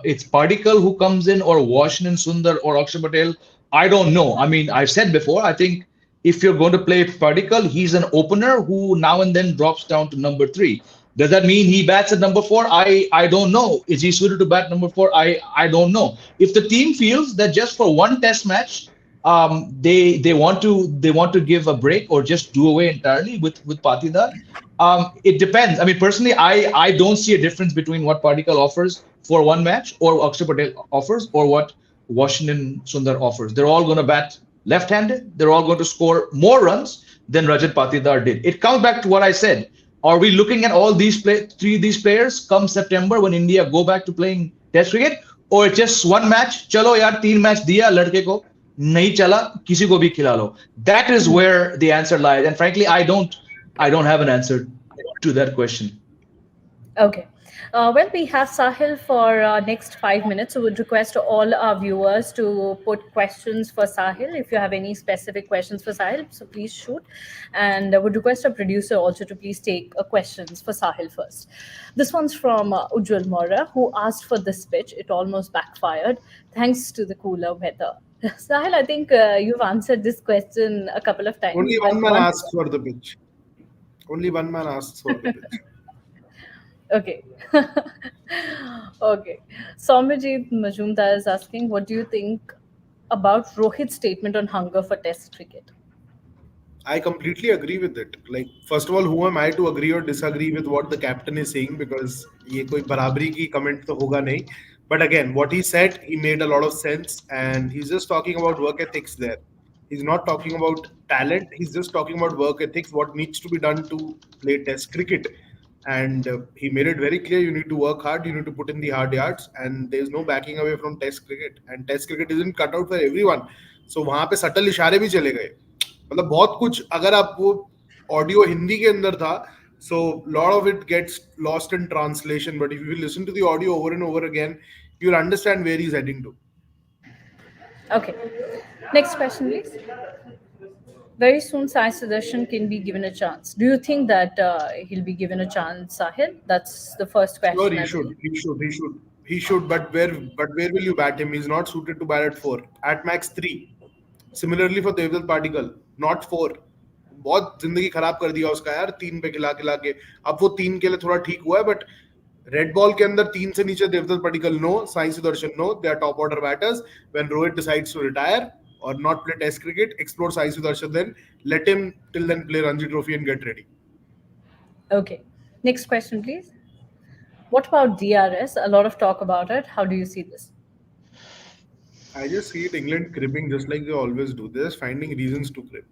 it's Padikkal who comes in, or Washington Sundar, or Akshar Patel, I don't know. I mean, I've said before, I think if you're going to play Padikkal, he's an opener who now and then drops down to number 3. Does that mean he bats at number 4? I don't know. Is he suited to bat number 4? I don't know. If the team feels that just for one test match, they want to give a break or just do away entirely with Patidar, it depends. I mean, personally, I don't see a difference between what Patikal offers for one match or Akshar Patel offers or what Washington Sundar offers. They're all going to bat left-handed. They're all going to score more runs than Rajat Patidar did. It comes back to what I said. Are we looking at all these players come September when India go back to playing Test cricket, or just one match? Chalo yaar, 3 match diya ladke ko, nahi chala, kisi ko bhi khila lo. That is where the answer lies, and frankly, I don't have an answer to that question. Okay. Well, we have Sahil for next 5 minutes. So would request all our viewers to put questions for Sahil. If you have any specific questions for Sahil, so please shoot. And would request a producer also to please take questions for Sahil first. This one's from Ujjwal Mora, who asked for this pitch. It almost backfired thanks to the cooler weather. Sahil, I think you've answered this question a couple of times. Only one man asks for the pitch. Only one man asks for the pitch. Okay. Okay. Soumyajit Majumdar is asking, what do you think about Rohit's statement on hunger for Test cricket? I completely agree with it. Like, first of all, who am I to agree or disagree with what the captain is saying? Because ye koi barabari ki comment to hoga nahi. But again, what he said, he made a lot of sense, and he's just talking about work ethics there. He's not talking about talent. He's just talking about work ethics, what needs to be done to play Test cricket. And he made it very clear, you need to work hard, you need to put in the hard yards, and there's no backing away from Test cricket. And Test cricket isn't cut out for everyone. So वहाँ पे subtle इशारे भी चले गए. मतलब बहुत कुछ, अगर आप वो ऑडियो हिंदी के अंदर था, so lot of it gets lost in translation. But if you listen to the audio over and over again, you'll understand where he's heading to. Okay. Next question, please. Very soon, Sai Sudarshan can be given a chance. Do you think that he'll be given a chance, Sahil? That's the first question. Sure, he should. But where will you bat him? He's not suited to bat at 4. At max 3. Similarly for Devdutt Padikkal, not 4. बहुत जिंदगी खराब कर दिया उसका यार 3 पे खिला के. अब वो 3 के लिए थोड़ा ठीक हुआ है, but रेड बॉल के अंदर 3 से नीचे Devdutt Padikkal no, Sai Sudharsan no, they are top order batters. When Rohit decides to retire or not play Test cricket, explore Sai Sudarshan, then let him till then play Ranji Trophy and get ready. Okay. Next question, please. What about DRS? A lot of talk about it. How do you see this? I just see it England cribbing just like they always do. They're just finding reasons to crib.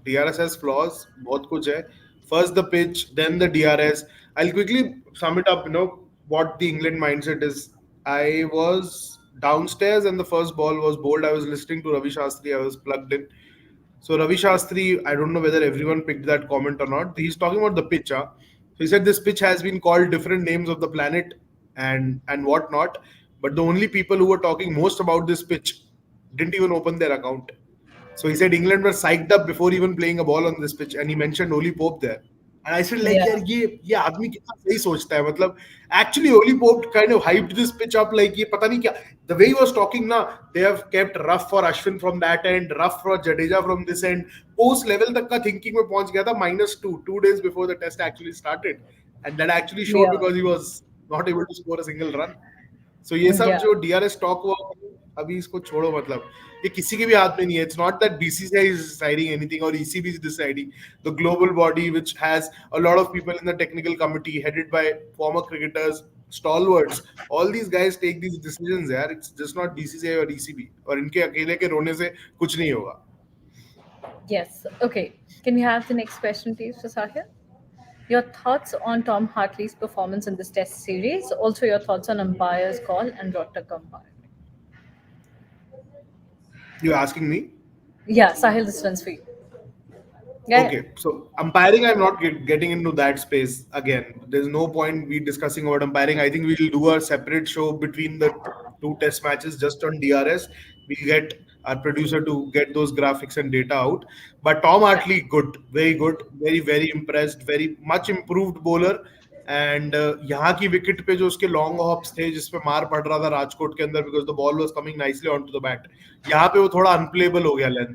DRS has flaws, बहुत कुछ है. First the pitch, then the DRS. I'll quickly sum it up, what the England mindset is. I was downstairs and the first ball was bowled. I was listening to Ravi Shastri. I was plugged in. So Ravi Shastri, I don't know whether everyone picked that comment or not. He's talking about the pitch. So he said this pitch has been called different names of the planet and whatnot. But the only people who were talking most about this pitch didn't even open their account. So he said England were psyched up before even playing a ball on this pitch, and he mentioned Oli Pope there. And I said, like, Yeah. ये आदमी कितना सही सोचता है. मतलब actually Oli Pope kind of hyped this pitch up like ये पता नहीं क्या. The way he was talking now, they have kept rough for Ashwin from that end, rough for Jadeja from this end. Post level तक का thinking में पहुंच गया था -2 days before the test actually started, and that actually showed Yeah. because he was not able to score a single run. So ये सब Yeah. जो DRS talk हुआ अभी इसको छोड़ो. मतलब ये किसी के भी हाथ में नहीं है. It's not that BCCI is deciding anything or ECB is deciding. The global body, which has a lot of people in the technical committee headed by former cricketers, stalwarts, all these guys take these decisions. यार, it's just not BCCI or ECB. और इनके अकेले के रोने से कुछ नहीं होगा. Yes. Okay. Can we have the next question, please, for Sahil? Your thoughts on Tom Hartley's performance in this Test series. Also, your thoughts on umpire's call and Rotter umpiring. You're asking me? Yeah, Sahil, this one's for you. Yeah. Okay, so umpiring, I'm not getting into that space again. There's no point we discussing about umpiring. I think we'll do a separate show between the 2 test matches just on DRS. We'll get our producer to get those graphics and data out. But Tom Hartley, good, very, very impressed, very much improved bowler. And यहाँ की wicket पे जो उसके long hops थे जिसपे मार पड़ रहा था राजकोट के अंदर because the ball was coming nicely on to the bat, यहाँ पे वो थोड़ा अनप्लेबल हो गया लेंथ,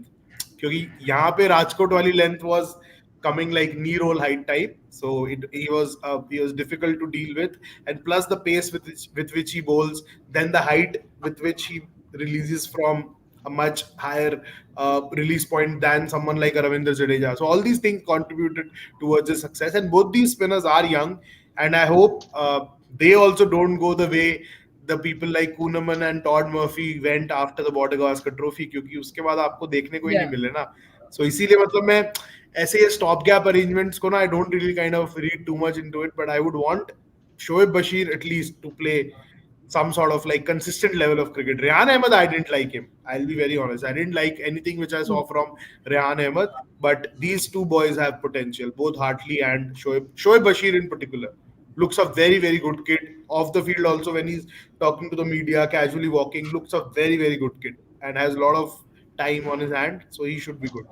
क्योंकि यहाँ पे राजकोट वाली length was coming like knee roll height type. So he was difficult to deal with, and plus the pace with which he bowls, then the height with which he releases from a much higher release point than someone like a Ravindra Jadeja. So all these things contributed towards his success. And both these spinners are young, and I hope they also don't go the way the people like Kuhneman and Todd Murphy went after the Border Gavaskar Trophy, क्योंकि उसके बाद आपको देखने को ही नहीं मिले ना. So इसीलिए मतलब मैं ऐसे stop gap arrangements को ना, I don't really kind of read too much into it, but I would want Shoaib Bashir at least to play some sort of like consistent level of cricket. Rehan Ahmed, I didn't like him. I'll be very honest. I didn't like anything which I saw from Rehan Ahmed, but these two boys have potential, both Hartley and Shoaib Bashir in particular. Looks a very, very good kid. Off the field also, when he's talking to the media, casually walking, looks a very, very good kid and has a lot of time on his hand, so he should be good.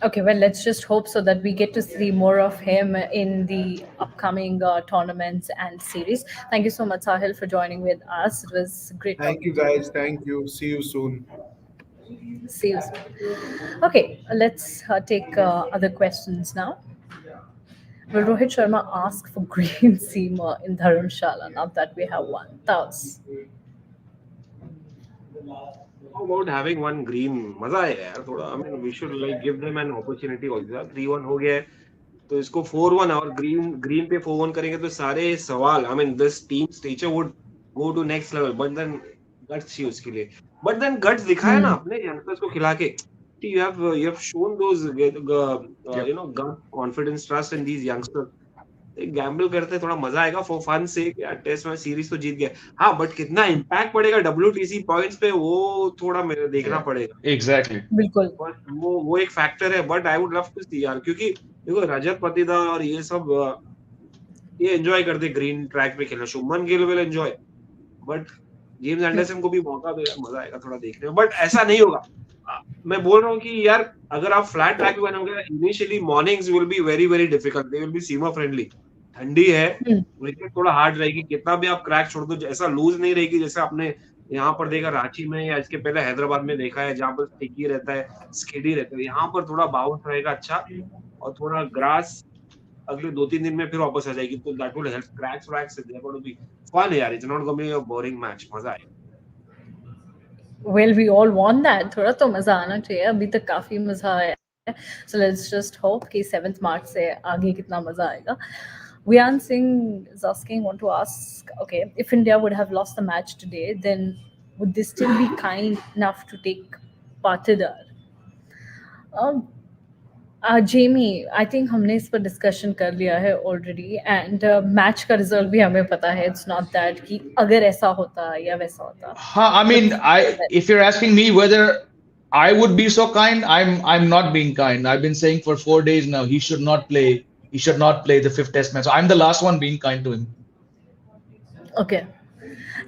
Okay, well, let's just hope so that we get to see more of him in the upcoming tournaments and series. Thank you so much, Sahil, for joining with us. It was great. Thank you, guys. Thank you. See you soon. See you soon. Okay, let's take other questions now. Will Rohit Sharma ask for green seamer in Dharamshala now that we have one? Taos. How about having one green? मजा आएगा यार थोड़ा. I mean, we should like give them an opportunity also. 3-1 हो गया है, तो इसको 4-1 और green पे 4-1 करेंगे तो सारे सवाल. I mean, this team's stature would go to next level. But then guts चाहिए उसके लिए. But then guts दिखाया ना अपने youngsters को खिला के. You have shown those gut, confidence, trust in these youngsters. Gamble करते थोड़ा मजा आएगा फॉर फन से. टेस्ट मैच सीरीज तो जीत गए, हाँ, बट कितना इम्पैक्ट पड़ेगा WTC पॉइंट्स पे वो थोड़ा मेरे देखना पड़ेगा. एग्जैक्टली, बिल्कुल. वो एक फैक्टर है, but I would love to see यार, क्योंकि देखो रजत पाटीदार और ये सब ये एंजॉय करते ग्रीन ट्रैक पे खेलना. Shubman Gill will enjoy, but James Anderson को भी मौका दे, मजा आएगा थोड़ा देखने में. बट ऐसा नहीं होगा. मैं बोल रहा हूँ कि यार अगर आप फ्लैट ट्रैक पे बनाओगे, initially mornings will be very very difficult, they will be seamer friendly. ठंडी है, विकेट थोड़ा हार्ड रहेगी, कितना भी आप क्रैक छोड़ दो, ऐसा लूज नहीं रहेगी जैसे आपने यहाँ पर देखा रांची में या इसके पहले हैदराबाद में देखा है, जहाँ पर स्टिकी रहता है, स्किडी रहता है. यहाँ पर थोड़ा बाउंस रहेगा अच्छा, और थोड़ा ग्रास अगले 2-3 दिन में फिर वापस आ जाएगी, तो that will help. Cracks wracks they're gonna be fun यार. It's not gonna be a boring match. मजा आएगा. Well, we all want that. थोड़ा तो मजा आना चाहिए. अभी तक काफी मजा आया है. So let's just hope कि 7th March से आगे कितना मजा आएगा. Vian Singh is asking, want to ask, okay, if India would have lost the match today, then would they still be kind enough to take Patidar? Jamie, I think हमने इस पर discussion कर लिया है ऑलरेडी, एंड मैच का result भी हमें पता है. इट्स नॉट दैट कि अगर ऐसा होता या वैसा होता. हाँ, I mean, if you're asking me whether I would be so kind, I'm not being kind. I've been saying for 4 days now he should not play. He should not play the 5th Test match. So I'm the last one being kind to him. Okay.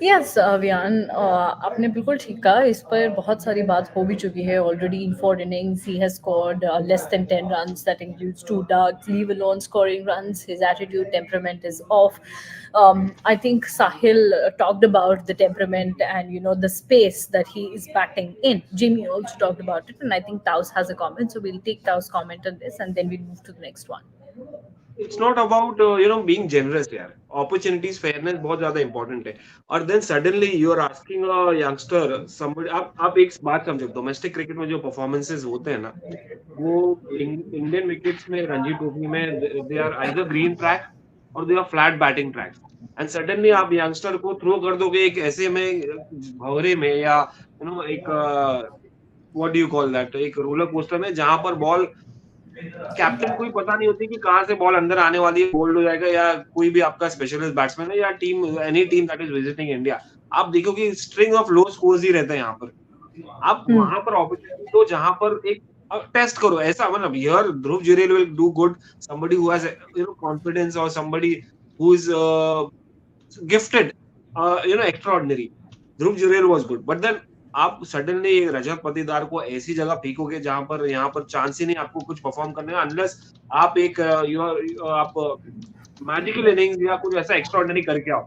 Yes, Vian, आपने बिल्कुल ठीक कहा. इस पर बहुत सारी बात हो भी चुकी है already. In 4 innings, he has scored less than 10 runs. That includes 2 ducks, leave alone scoring runs. His attitude, temperament is off. I think Sahil talked about the temperament and the space that he is batting in. Jimmy also talked about it, and I think Taos has a comment, so we'll take Taos' comment on this, and then we'll move to the next one. It's not about being generous यार. Opportunities, fairness बहुत ज्यादा important है. और then suddenly you are asking a youngster, somebody, आप एक बात समझो, domestic cricket में जो performances होते हैं ना, वो Indian wickets में रणजी ट्रॉफी में they are either green track or they are flat batting tracks. And suddenly आप youngster को throw कर दोगे एक ऐसे में भंवरे में, या एक what do you call that, एक roller coaster में, जहाँ पर बॉल कैप्टन को भी पता नहीं होती कि कहां से बॉल अंदर आने वाली है, बोल्ड हो जाएगा, या कोई भी आपका स्पेशलिस्ट बैट्समैन है या team, any team that is visiting India, आप देखो कि स्ट्रिंग ऑफ लो स्कोर्स ही रहता है यहाँ पर. आप वहां पर अपॉर्चुनिटी तो जहां पर एक टेस्ट करो. ऐसा मतलब here Dhruv Jurel will do good, somebody who has confidence और somebody who is gifted extraordinary. Dhruv Jurel was good, but then आप सडनली रजत पाटीदार को ऐसी जगह फेंकोगे जहां पर यहाँ पर चांस ही नहीं आपको कुछ परफॉर्म करने का, अनलेस आप एक आप मैजिकल इनिंग्स या कुछ ऐसा एक्स्ट्राऑर्डिनरी करके आओ.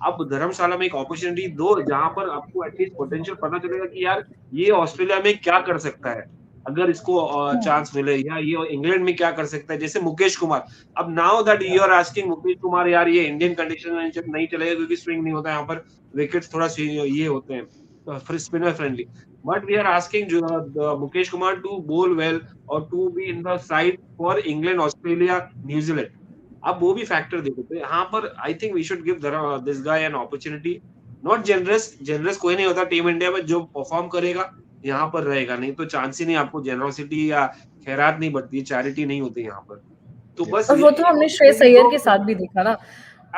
आप धर्मशाला में एक अपॉर्चुनिटी दो जहां पर आपको एटलीस्ट पोटेंशियल पता चलेगा कि यार ये ऑस्ट्रेलिया में क्या कर सकता है. अगर इसको चांस मिले, या ये इंग्लैंड में क्या कर सकता है, जैसे मुकेश कुमार. अब now that you are asking Mukesh Kumar, यार ये इंडियन कंडीशन में नहीं चलेगा क्योंकि स्विंग नहीं होता यहाँ पर, विकेट्स थोड़ा ये होते हैं spinner friendly, but we are asking Mukesh Kumar to bowl well और to be in the side for England, Australia, New Zealand. अब वो भी फैक्टर देखो, तो यहाँ पर I think we should give this guy an opportunity. Not generous कोई नहीं होता टीम इंडिया में, जो परफॉर्म करेगा यहाँ पर रहेगा, नहीं तो चांस ही नहीं. आपको जेनरोसिटी या खैरात नहीं बढ़ती, चैरिटी नहीं होती यहाँ पर. तो बस और वो तो हमने श्रेयस अय्यर के साथ भी देखा ना.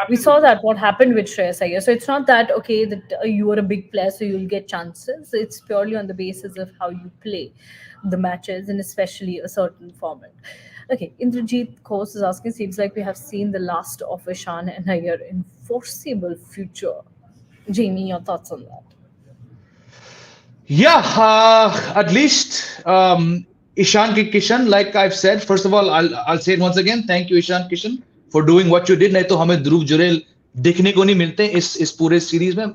We saw that what happened with Shreyas Iyer. So it's not that okay that you are a big player so you'll get chances. It's purely on the basis of how you play the matches and especially a certain format. Okay, Indrajit Kos is asking, seems like we have seen the last of Ishan and Iyer in foreseeable future. Jamie, your thoughts on that? Yeah, at least Ishan Kishan, like I've said, first of all, I'll say it once again. Thank you, Ishan Kishan, for doing what you did. नहीं तो हमें ध्रुव जुरेल दिखने को नहीं मिलते इस पूरे series में.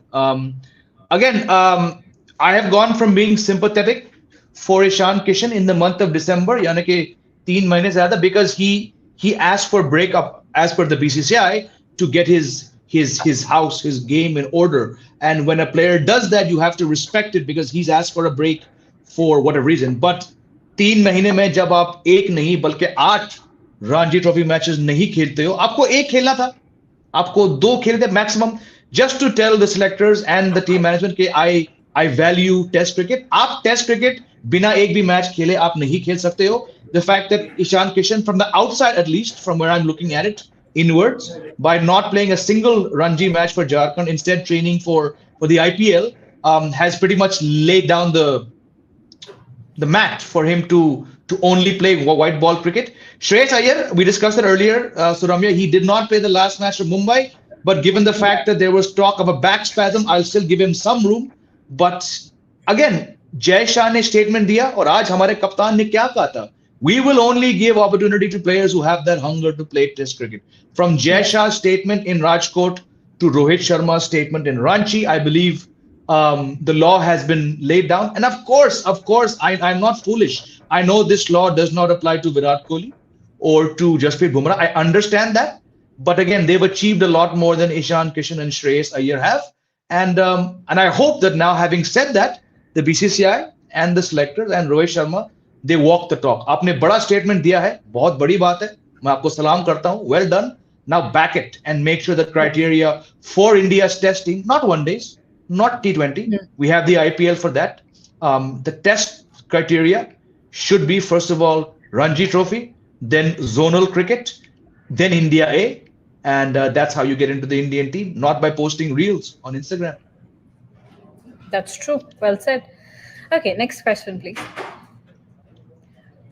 Again, I have gone from being sympathetic for Ishan Kishan in the month of December, यानी कि 3 महीने से ज़्यादा, because he asked for breakup as per the BCCI to get his house, his game in order. And when a player does that, you have to respect it because he's asked for a break for whatever reason. But 3 महीने में जब आप एक नहीं बल्कि 8 Ranji trophy matches नहीं खेलते हो, आपको एक खेलना था, आपको 2 खेलते maximum, just to tell the selectors and the team management कि I value test cricket. आप टेस्ट क्रिकेट बिना एक भी मैच खेले आप नहीं खेल सकते हो. The fact that Ishan Kishan, from the outside at least, from where I'm looking at it, inwards, by not playing a single Ranji match for Jharkhand, instead training for the IPL, has pretty much laid down the mat for him to only play white ball cricket. Shreyas Iyer, we discussed it earlier, Suramya, he did not play the last match for Mumbai, but given the fact that there was talk of a back spasm, I'll still give him some room. But again, Jay Shah ने statement दिया और आज हमारे कप्तान ने क्या कहा था? We will only give opportunity to players who have that hunger to play test cricket. From Jay Shah's statement in Rajkot to Rohit Sharma's statement in Ranchi, I believe the law has been laid down. And of course, I'm not foolish. I know this law does not apply to Virat Kohli or to Jasprit Bumrah. I understand that. But again, they've achieved a lot more than Ishan Kishan and Shreyas Iyer have. And I hope that now, having said that, the BCCI and the selectors and Rohit Sharma, they walk the talk. आपने बड़ा statement दिया है, बहुत बड़ी बात है, मैं आपको सलाम करता हूँ. Well done. Now back it and make sure the criteria for India's testing, not one days, not T20. We have the IPL for that. The test criteria should be, first of all, Ranji Trophy, then zonal cricket, then India A, and that's how you get into the Indian team, not by posting reels on Instagram. That's true. Well said. Okay, next question, please.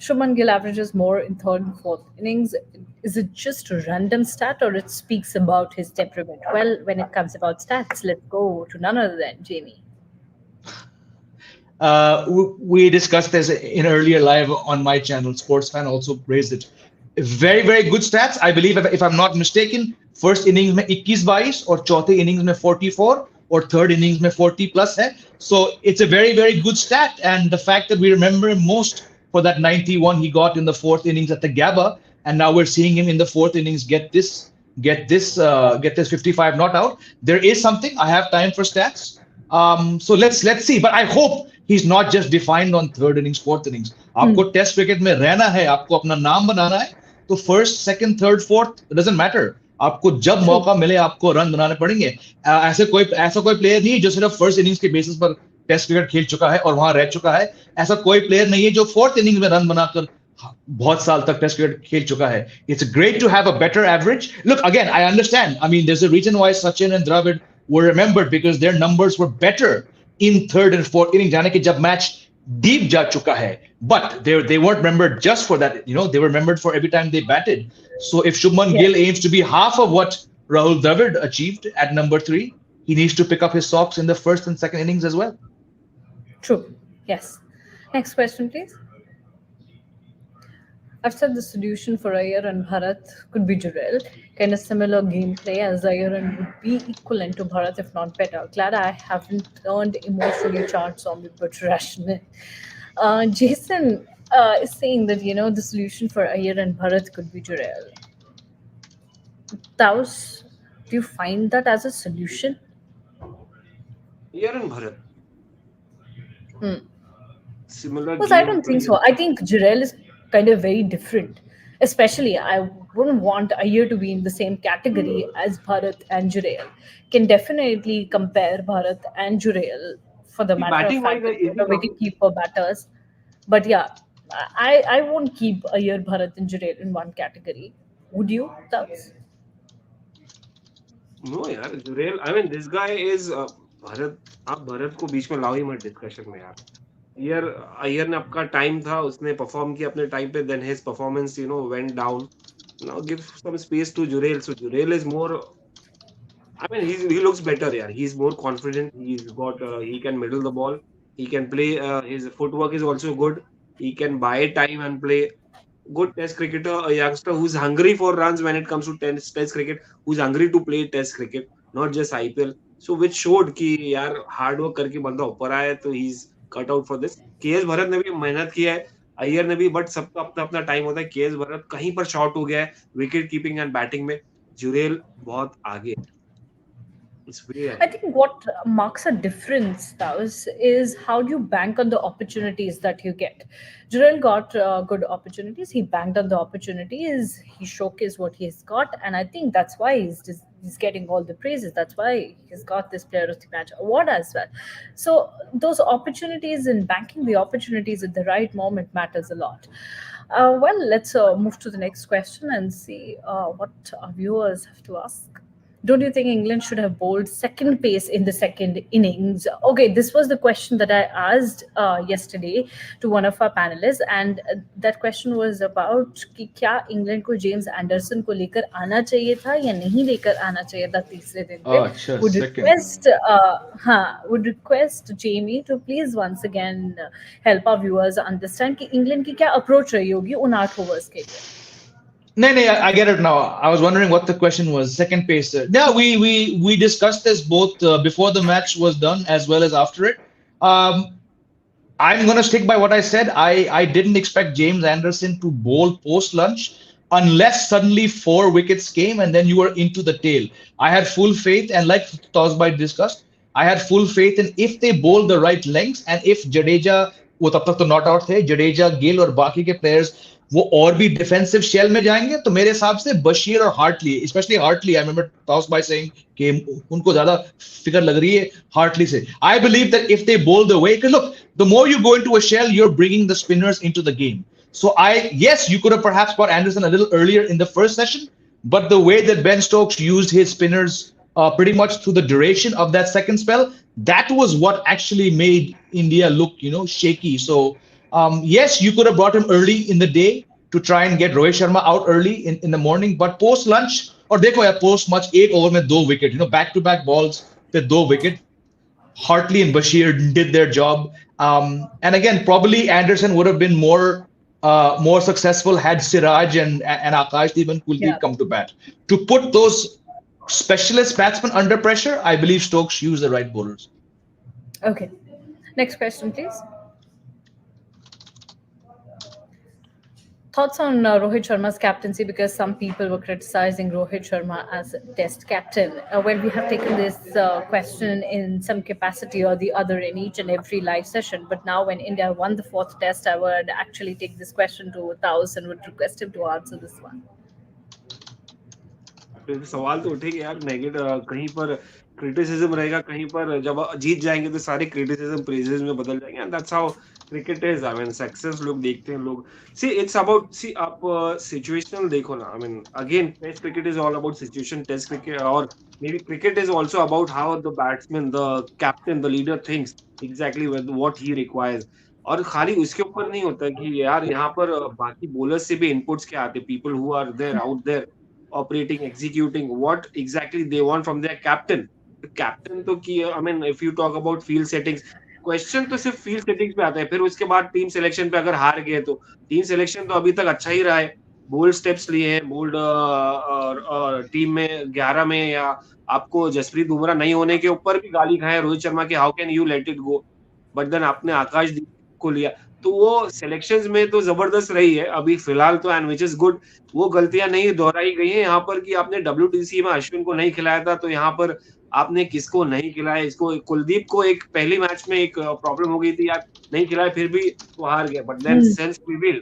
Shubman Gill averages more in third and fourth innings. Is it just a random stat or it speaks about his temperament? Well, when it comes about stats, let's go to none other than Jamie. We discussed this in earlier live on my channel. Sportsfan also raised it. Very, very good stats. I believe, if I'm not mistaken, first innings में 21-22 और चौथे innings में 44 और third innings में 40 plus है. So it's a very, very good stat. And the fact that we remember him most for that 91 he got in the fourth innings at the Gabba, and now we're seeing him in the fourth innings get this 55 not out. There is something. I have time for stats. So let's see. But I hope he's not just defined on third innings, fourth innings. आपको test cricket में रहना है, आपको अपना नाम बनाना है, तो first, second, third, fourth doesn't matter. आपको जब मौका मिले आपको रन बनाने पड़ेंगे. ऐसा कोई प्लेयर नहीं है जो सिर्फ फर्स्ट इनिंग्स के बेसिस पर टेस्ट क्रिकेट खेल चुका है और वहां रह चुका है. ऐसा कोई प्लेयर नहीं है जो फोर्थ इनिंग्स में रन बनाकर बहुत साल तक टेस्ट क्रिकेट खेल चुका है. It's great to have a better average. Look, again, I understand. I mean, there's a reason why Sachin and Dravid were remembered, because their numbers were better in third and fourth innings, यानी कि जब match deep जा चुका है. But they weren't remembered just for that. You know, they were remembered for every time they batted. So if Shubman Gill aims to be half of what Rahul Dravid achieved at number 3, he needs to pick up his socks in the first and second innings as well. True. Yes. Next question, please. I've said the solution for Iyer and Bharat could be Jurel. Kind of similar gameplay as Iyer and would be equivalent to Bharat, if not better. Glad I haven't turned emotionally charged zombie, but rational. Jason is saying that the solution for Iyer and Bharat could be Jurel. Taos, do you find that as a solution? Here in Bharat, similar Because I game don't think play. so. I think Jurel is kind of very different. Especially, I wouldn't want Iyer to be in the same category as Bharat and Jurel. Can definitely compare Bharat and Jurel for the See, matter of batting wise, fact that is he they're wicket-keeper batters. But yeah, I won't keep Iyer, Bharat, and Jurel in one category. Would you? That's No यार, Jurel, I mean this guy is Bharat. आप भरत को बीच में लाओ ही मत discussion में यार. अय्यर अय्यर ने आपका टाइम था, उसने परफॉर्म किया अपने टाइम पे, then his performance went down. Now give some space to Jurel. So Jurel is more. I mean, he looks better. Yeah, he's more confident. He's got he can middle the ball. He can play. His footwork is also good. He can buy time and play. Good test cricketer, a youngster who's hungry for runs when it comes to test cricket, who's hungry to play test cricket, not just IPL. So which showed कि यार hard work करके बंदा ऊपर आया है, तो he's cut out for this. KS Bharat ने भी मेहनत किया है, अय्यर ने भी, बट सबका अपना अपना टाइम होता है. केएस भरत कहीं पर शॉर्ट हो गया है विकेट कीपिंग एंड बैटिंग में. जुरेल बहुत आगे है. It's way I ahead. think what marks a difference, Taos, is how you bank on the opportunities that you get. Jurel got good opportunities. He banked on the opportunities. He showcased what he's got, and I think that's why he's getting all the praises. That's why he's got this Player of the Match award as well. So those opportunities and banking the opportunities at the right moment matters a lot. Well, let's move to the next question and see what our viewers have to ask. Don't you think England should have bowled second pace in the second innings? Okay, this was the question that I asked yesterday to one of our panelists, and that question was about कि क्या England को James Anderson को लेकर आना चाहिए था या नहीं लेकर आना चाहिए था तीसरे दिन पे. अच्छा, Would second. request Jamie to please once again help our viewers understand कि इंग्लैंड की क्या अप्रोच रही होगी उन 8 ओवर्स के लिए. No, I get it now. I was wondering what the question was. Second pace. Yeah, we discussed this both before the match was done as well as after it. I'm going to stick by what I said. I didn't expect James Anderson to bowl post lunch unless suddenly 4 wickets came and then you were into the tail. I had full faith, and like Tozbai discussed, I had full faith in if they bowl the right lengths and if Jadeja, वो तब तक तो not out थे, Jadeja, Gill और बाकी के players वो और भी डिफेंसिव शेल में जाएंगे, तो मेरे हिसाब से बशीर और Hartley, specially Hartley, I remember toss by saying कि उनको ज्यादा फिक्र लग रही है हार्टली से. I believe that if they bowl the way, look, the more you go into a shell, you are bringing the spinners into the game. So yes, you could have perhaps got Anderson a little earlier in the first session, but the way that Ben Stokes used his spinners pretty much through the duration of that second spell, that was what actually made India look, shaky. So yes, you could have brought him early in the day to try and get Rohit Sharma out early in the morning, but post lunch, or dekho yaar, post match 8 over mein 2 wicket, back to back balls with 2 wicket. Hartley and Bashir did their job. And again, probably Anderson would have been more successful had Siraj and Akashdeep and Kuldeep come to bat. To put those specialist batsmen under pressure, I believe Stokes used the right bowlers. Okay. Next question, please. Thoughts on Rohit Sharma's captaincy, because some people were criticizing Rohit Sharma as test captain. Well, we have taken this question in some capacity or the other in each and every live session. But now when India won the 4th test, I would actually take this question to Taos and would request him to answer this one. सवाल तो उठेगा यार. Negative कहीं पर criticism रहेगा, कहीं पर जब जीत जाएंगे तो सारे क्रिटिसिज्म प्रेजेस में बदल जाएंगे. And that's how cricket is. I mean success लोग देखते हैं, लोग सी इट्स अबाउट, सी आप सिचुएशनल देखो ना. I mean again test cricket is all about situation. Test cricket और maybe cricket is also about how the batsman, the captain, the leader thinks exactly what he requires. और खाली उसके ऊपर नहीं होता कि यार यहाँ पर बाकी bowlers से भी inputs क्या आते, people who are there out there operating, executing what exactly they want from their captain. The captain तो कि I mean if you talk about field settings, question तो सिर्फ फील्ड सेटिंग्स पे आता है. फिर उसके बाद टीम सिलेक्शन पे अगर हार गए तो टीम सिलेक्शन तो अभी तक अच्छा ही रहा है. बोल्ड स्टेप्स लिए हैं, बोल्ड टीम में 11 में, या आपको जसप्रीत बुमराह नहीं होने के ऊपर भी गाली खाए रोहित शर्मा की, how can you let it go, but then आपने आकाशदीप को लिया. तो वो सिलेक्शंस में तो जबरदस्त रही है अभी फिलहाल तो, एंड विच इज गुड। वो गलतियां नहीं दोहराई गई हैं यहाँ पर कि आपने WTC में अश्विन को नहीं खिलाया था, तो यहाँ पर आपने किसको नहीं खिलाया, इसको कुलदीप को एक पहली मैच में एक प्रॉब्लम हो गई थी यार, नहीं खिलाया फिर भी वो हार गया, बट देन सेंस प्रिवील।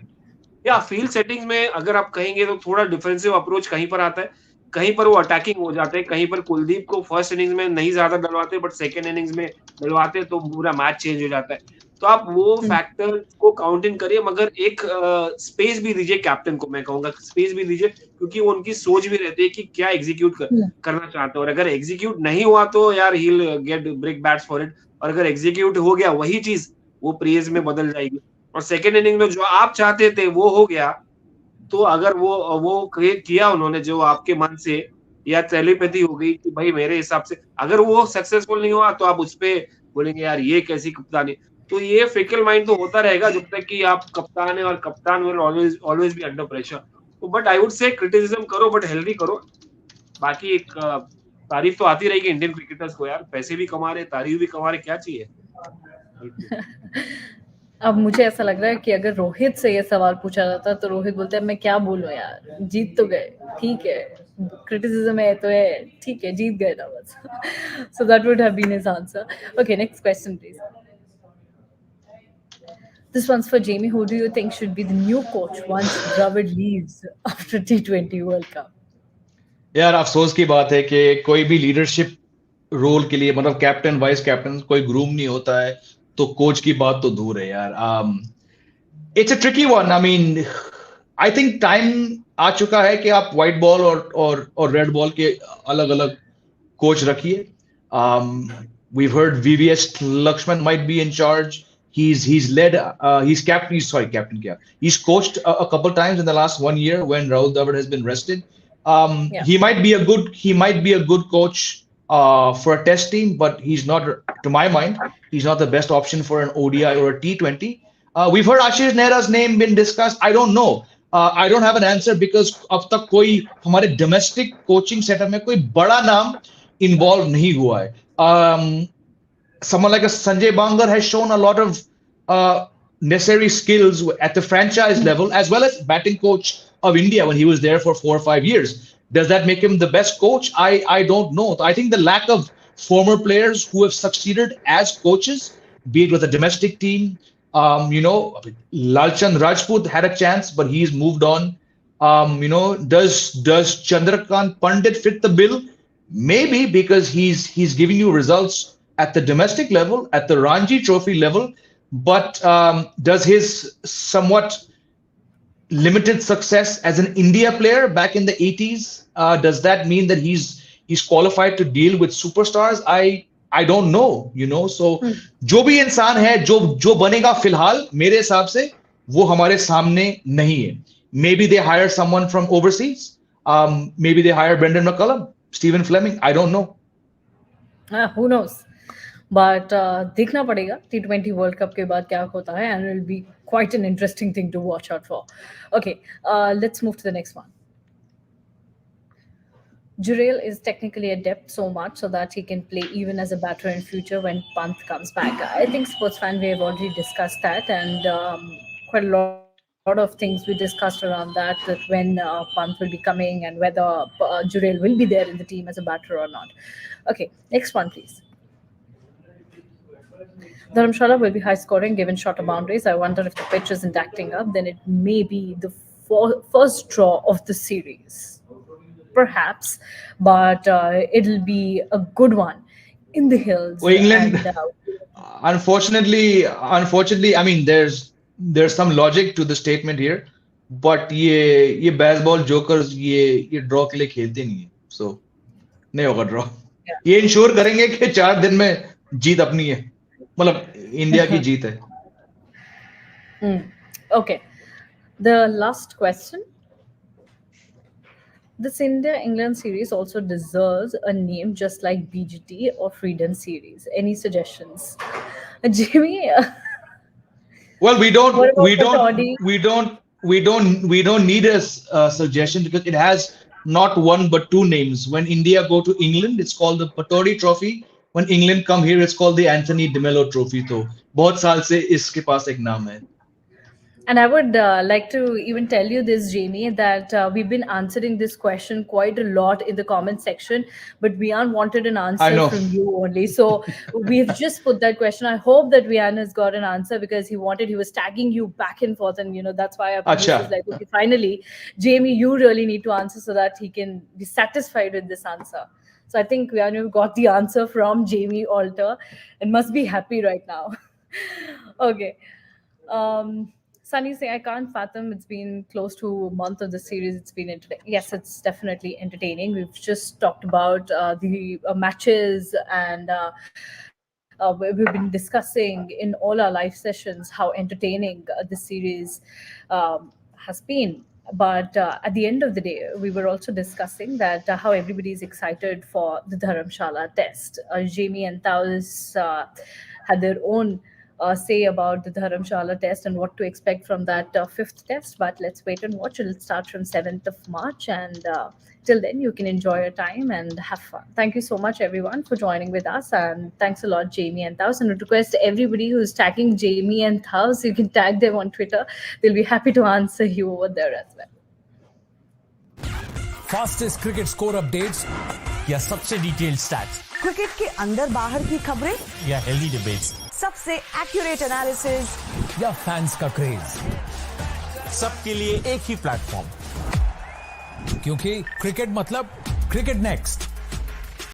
या फील्ड सेटिंग्स में अगर आप कहेंगे तो थोड़ा डिफेंसिव अप्रोच कहीं पर आता है, कहीं पर वो अटैकिंग हो जाते हैं, कहीं पर कुलदीप को फर्स्ट इनिंग्स में नहीं ज्यादा डलवाते बट सेकेंड इनिंग्स में डलवाते तो पूरा मैच चेंज हो जाता है। तो आप वो फैक्टर को काउंट इन करिए, मगर एक स्पेस भी दीजिए कैप्टन को, मैं कहूंगा स्पेस भी दीजिए, क्योंकि वो उनकी सोच भी रहती है कि क्या एग्जीक्यूट करना चाहते हो, और अगर एग्जीक्यूट नहीं हुआ तो यार he will get break bats for it, और अगर एग्जीक्यूट हो गया वही चीज वो प्रेज में बदल जाएगी, और सेकेंड इनिंग में जो आप चाहते थे वो हो गया, तो अगर वो किया उन्होंने जो आपके मन से, या टेलीपैथी हो गई कि भाई मेरे हिसाब से, अगर वो सक्सेसफुल नहीं हुआ तो आप उस पे बोलेंगे यार ये कैसी कप्तानी। तो ये फिकल माइंड तो होता रहेगा जब तक कि आप कप्तान है, और कप्तान will always be under pressure. तो but I would say criticism करो बट हेल्दी करो। बाकी एक तारीफ तो आती रहेगी इंडियन क्रिकेटर्स को यार, पैसे भी कमा रहे, तारीफ भी कमा रहे, क्या चाहिए। अब मुझे ऐसा लग रहा है कि अगर रोहित से ये सवाल पूछा जाता तो रोहित बोलते हैं मैं क्या बोलूं यार, जीत तो गए, ठीक है, क्रिटिसिज्म है तो है, ठीक है, जीत गए ना बस। So that would have been his answer. Okay, next question please. This one's for Jamie. Who do you think should be the new coach once Dravid leaves after T20 World Cup? यार अफसोस की बात है कि कोई भी leadership role के लिए, मतलब कैप्टन वाइस कैप्टन कोई ग्रूम नहीं होता है, तो कोच की बात तो दूर है यार। It's a tricky one. I mean I think time आ चुका है कि आप व्हाइट बॉल और रेड बॉल के अलग अलग कोच रखिए। We've heard VVS Lakshman might be in charge. He's led. He's captain. He's coached a couple times in the last 1 year when Rahul Dravid has been rested. He might be a good coach for a test team, but he's not, to my mind, he's not the best option for an ODI or a T20. We've heard Ashish Nehra's name been discussed. I don't know. I don't have an answer because अब तक कोई हमारे domestic coaching setup में कोई बड़ा नाम involved नहीं हुआ है. Someone like a Sanjay Bangar has shown a lot of necessary skills at the franchise level, as well as batting coach of India when he was there for 4 or 5 years. Does that make him the best coach? I don't know. I think the lack of former players who have succeeded as coaches, be it with a domestic team, Lalchand Rajput had a chance, but he's moved on. Does Chandrakant Pandit fit the bill? Maybe, because he's giving you results at the domestic level, at the Ranji Trophy level, but does his somewhat limited success as an India player back in the 80s, does that mean that he's qualified to deal with superstars? I don't know, so जो भी इंसान है, जो बनेगा फिलहाल मेरे हिसाब से वो हमारे सामने नहीं है. Maybe they hire someone from overseas. Maybe they hire Brendan McCullum, Stephen Fleming. I don't know. Who knows? But देखना पड़ेगा T20 World Cup के बाद क्या होता है, and it will be quite an interesting thing to watch out for. Okay, let's move to the next one. Jurel is technically adept so much so that he can play even as a batter in future when Pant comes back. I think sports fan we have already discussed that, and quite a lot of things we discussed around that when Pant will be coming and whether Jurel will be there in the team as a batter or not. Okay, next one please. Dharamshala will be high scoring given shorter boundaries. I wonder if the pitch isn't acting up, then it may be the first draw of the series. Perhaps, but it'll be a good one in the hills. Well, England, unfortunately, I mean, there's some logic to the statement here, but ये Bazball jokers ये draw के लिए खेलते नहीं हैं, so नहीं होगा draw. ये इंश्योर करेंगे कि 4 दिन में जीत अपनी है, मतलब इंडिया की जीत है. Okay, the last question. This India-England series also deserves a name just like BGT or Freedom series. Any suggestions, Jimmy? Well, we don't need a suggestion because it has not one but 2 names. When India go to England, it's called the Patori Trophy. When England come here, it's called the Anthony De Mello Trophy. तो बहुत साल से इसके पास एक नाम है. And I would like to even tell you this, Jamie, that we've been answering this question quite a lot in the comment section, but Vian wanted an I answer know. from you only. So we've just put that question. I hope that Vian has got an answer because he was tagging you back and forth. And, that's why our producer is Acha. like, okay, finally, Jamie, you really need to answer so that he can be satisfied with this answer. So I think Vian, you've got the answer from Jamie Alter and must be happy right now. Okay. Sunny say, I can't fathom. It's been close to a month of the series. It's been yes, it's definitely entertaining. We've just talked about the matches, and we've been discussing in all our live sessions how entertaining this series has been. But at the end of the day, we were also discussing that how everybody is excited for the Dharamshala test. Jamie and Taus had their own say about the Dharamshala test and what to expect from that fifth test. But let's wait and watch. It'll start from 7th of March. And till then, you can enjoy your time and have fun. Thank you so much, everyone, for joining with us. And thanks a lot, Jamie and Taus. And I request everybody who's tagging Jamie and Taus, you can tag them on Twitter. They'll be happy to answer you over there as well. Fastest cricket score updates या सबसे detailed stats cricket के अंदर बाहर की खबरें या healthy debates सबसे accurate analysis या फैंस का क्रेज, सबके लिए एक ही प्लेटफॉर्म, क्योंकि क्रिकेट मतलब क्रिकेट नेक्स्ट।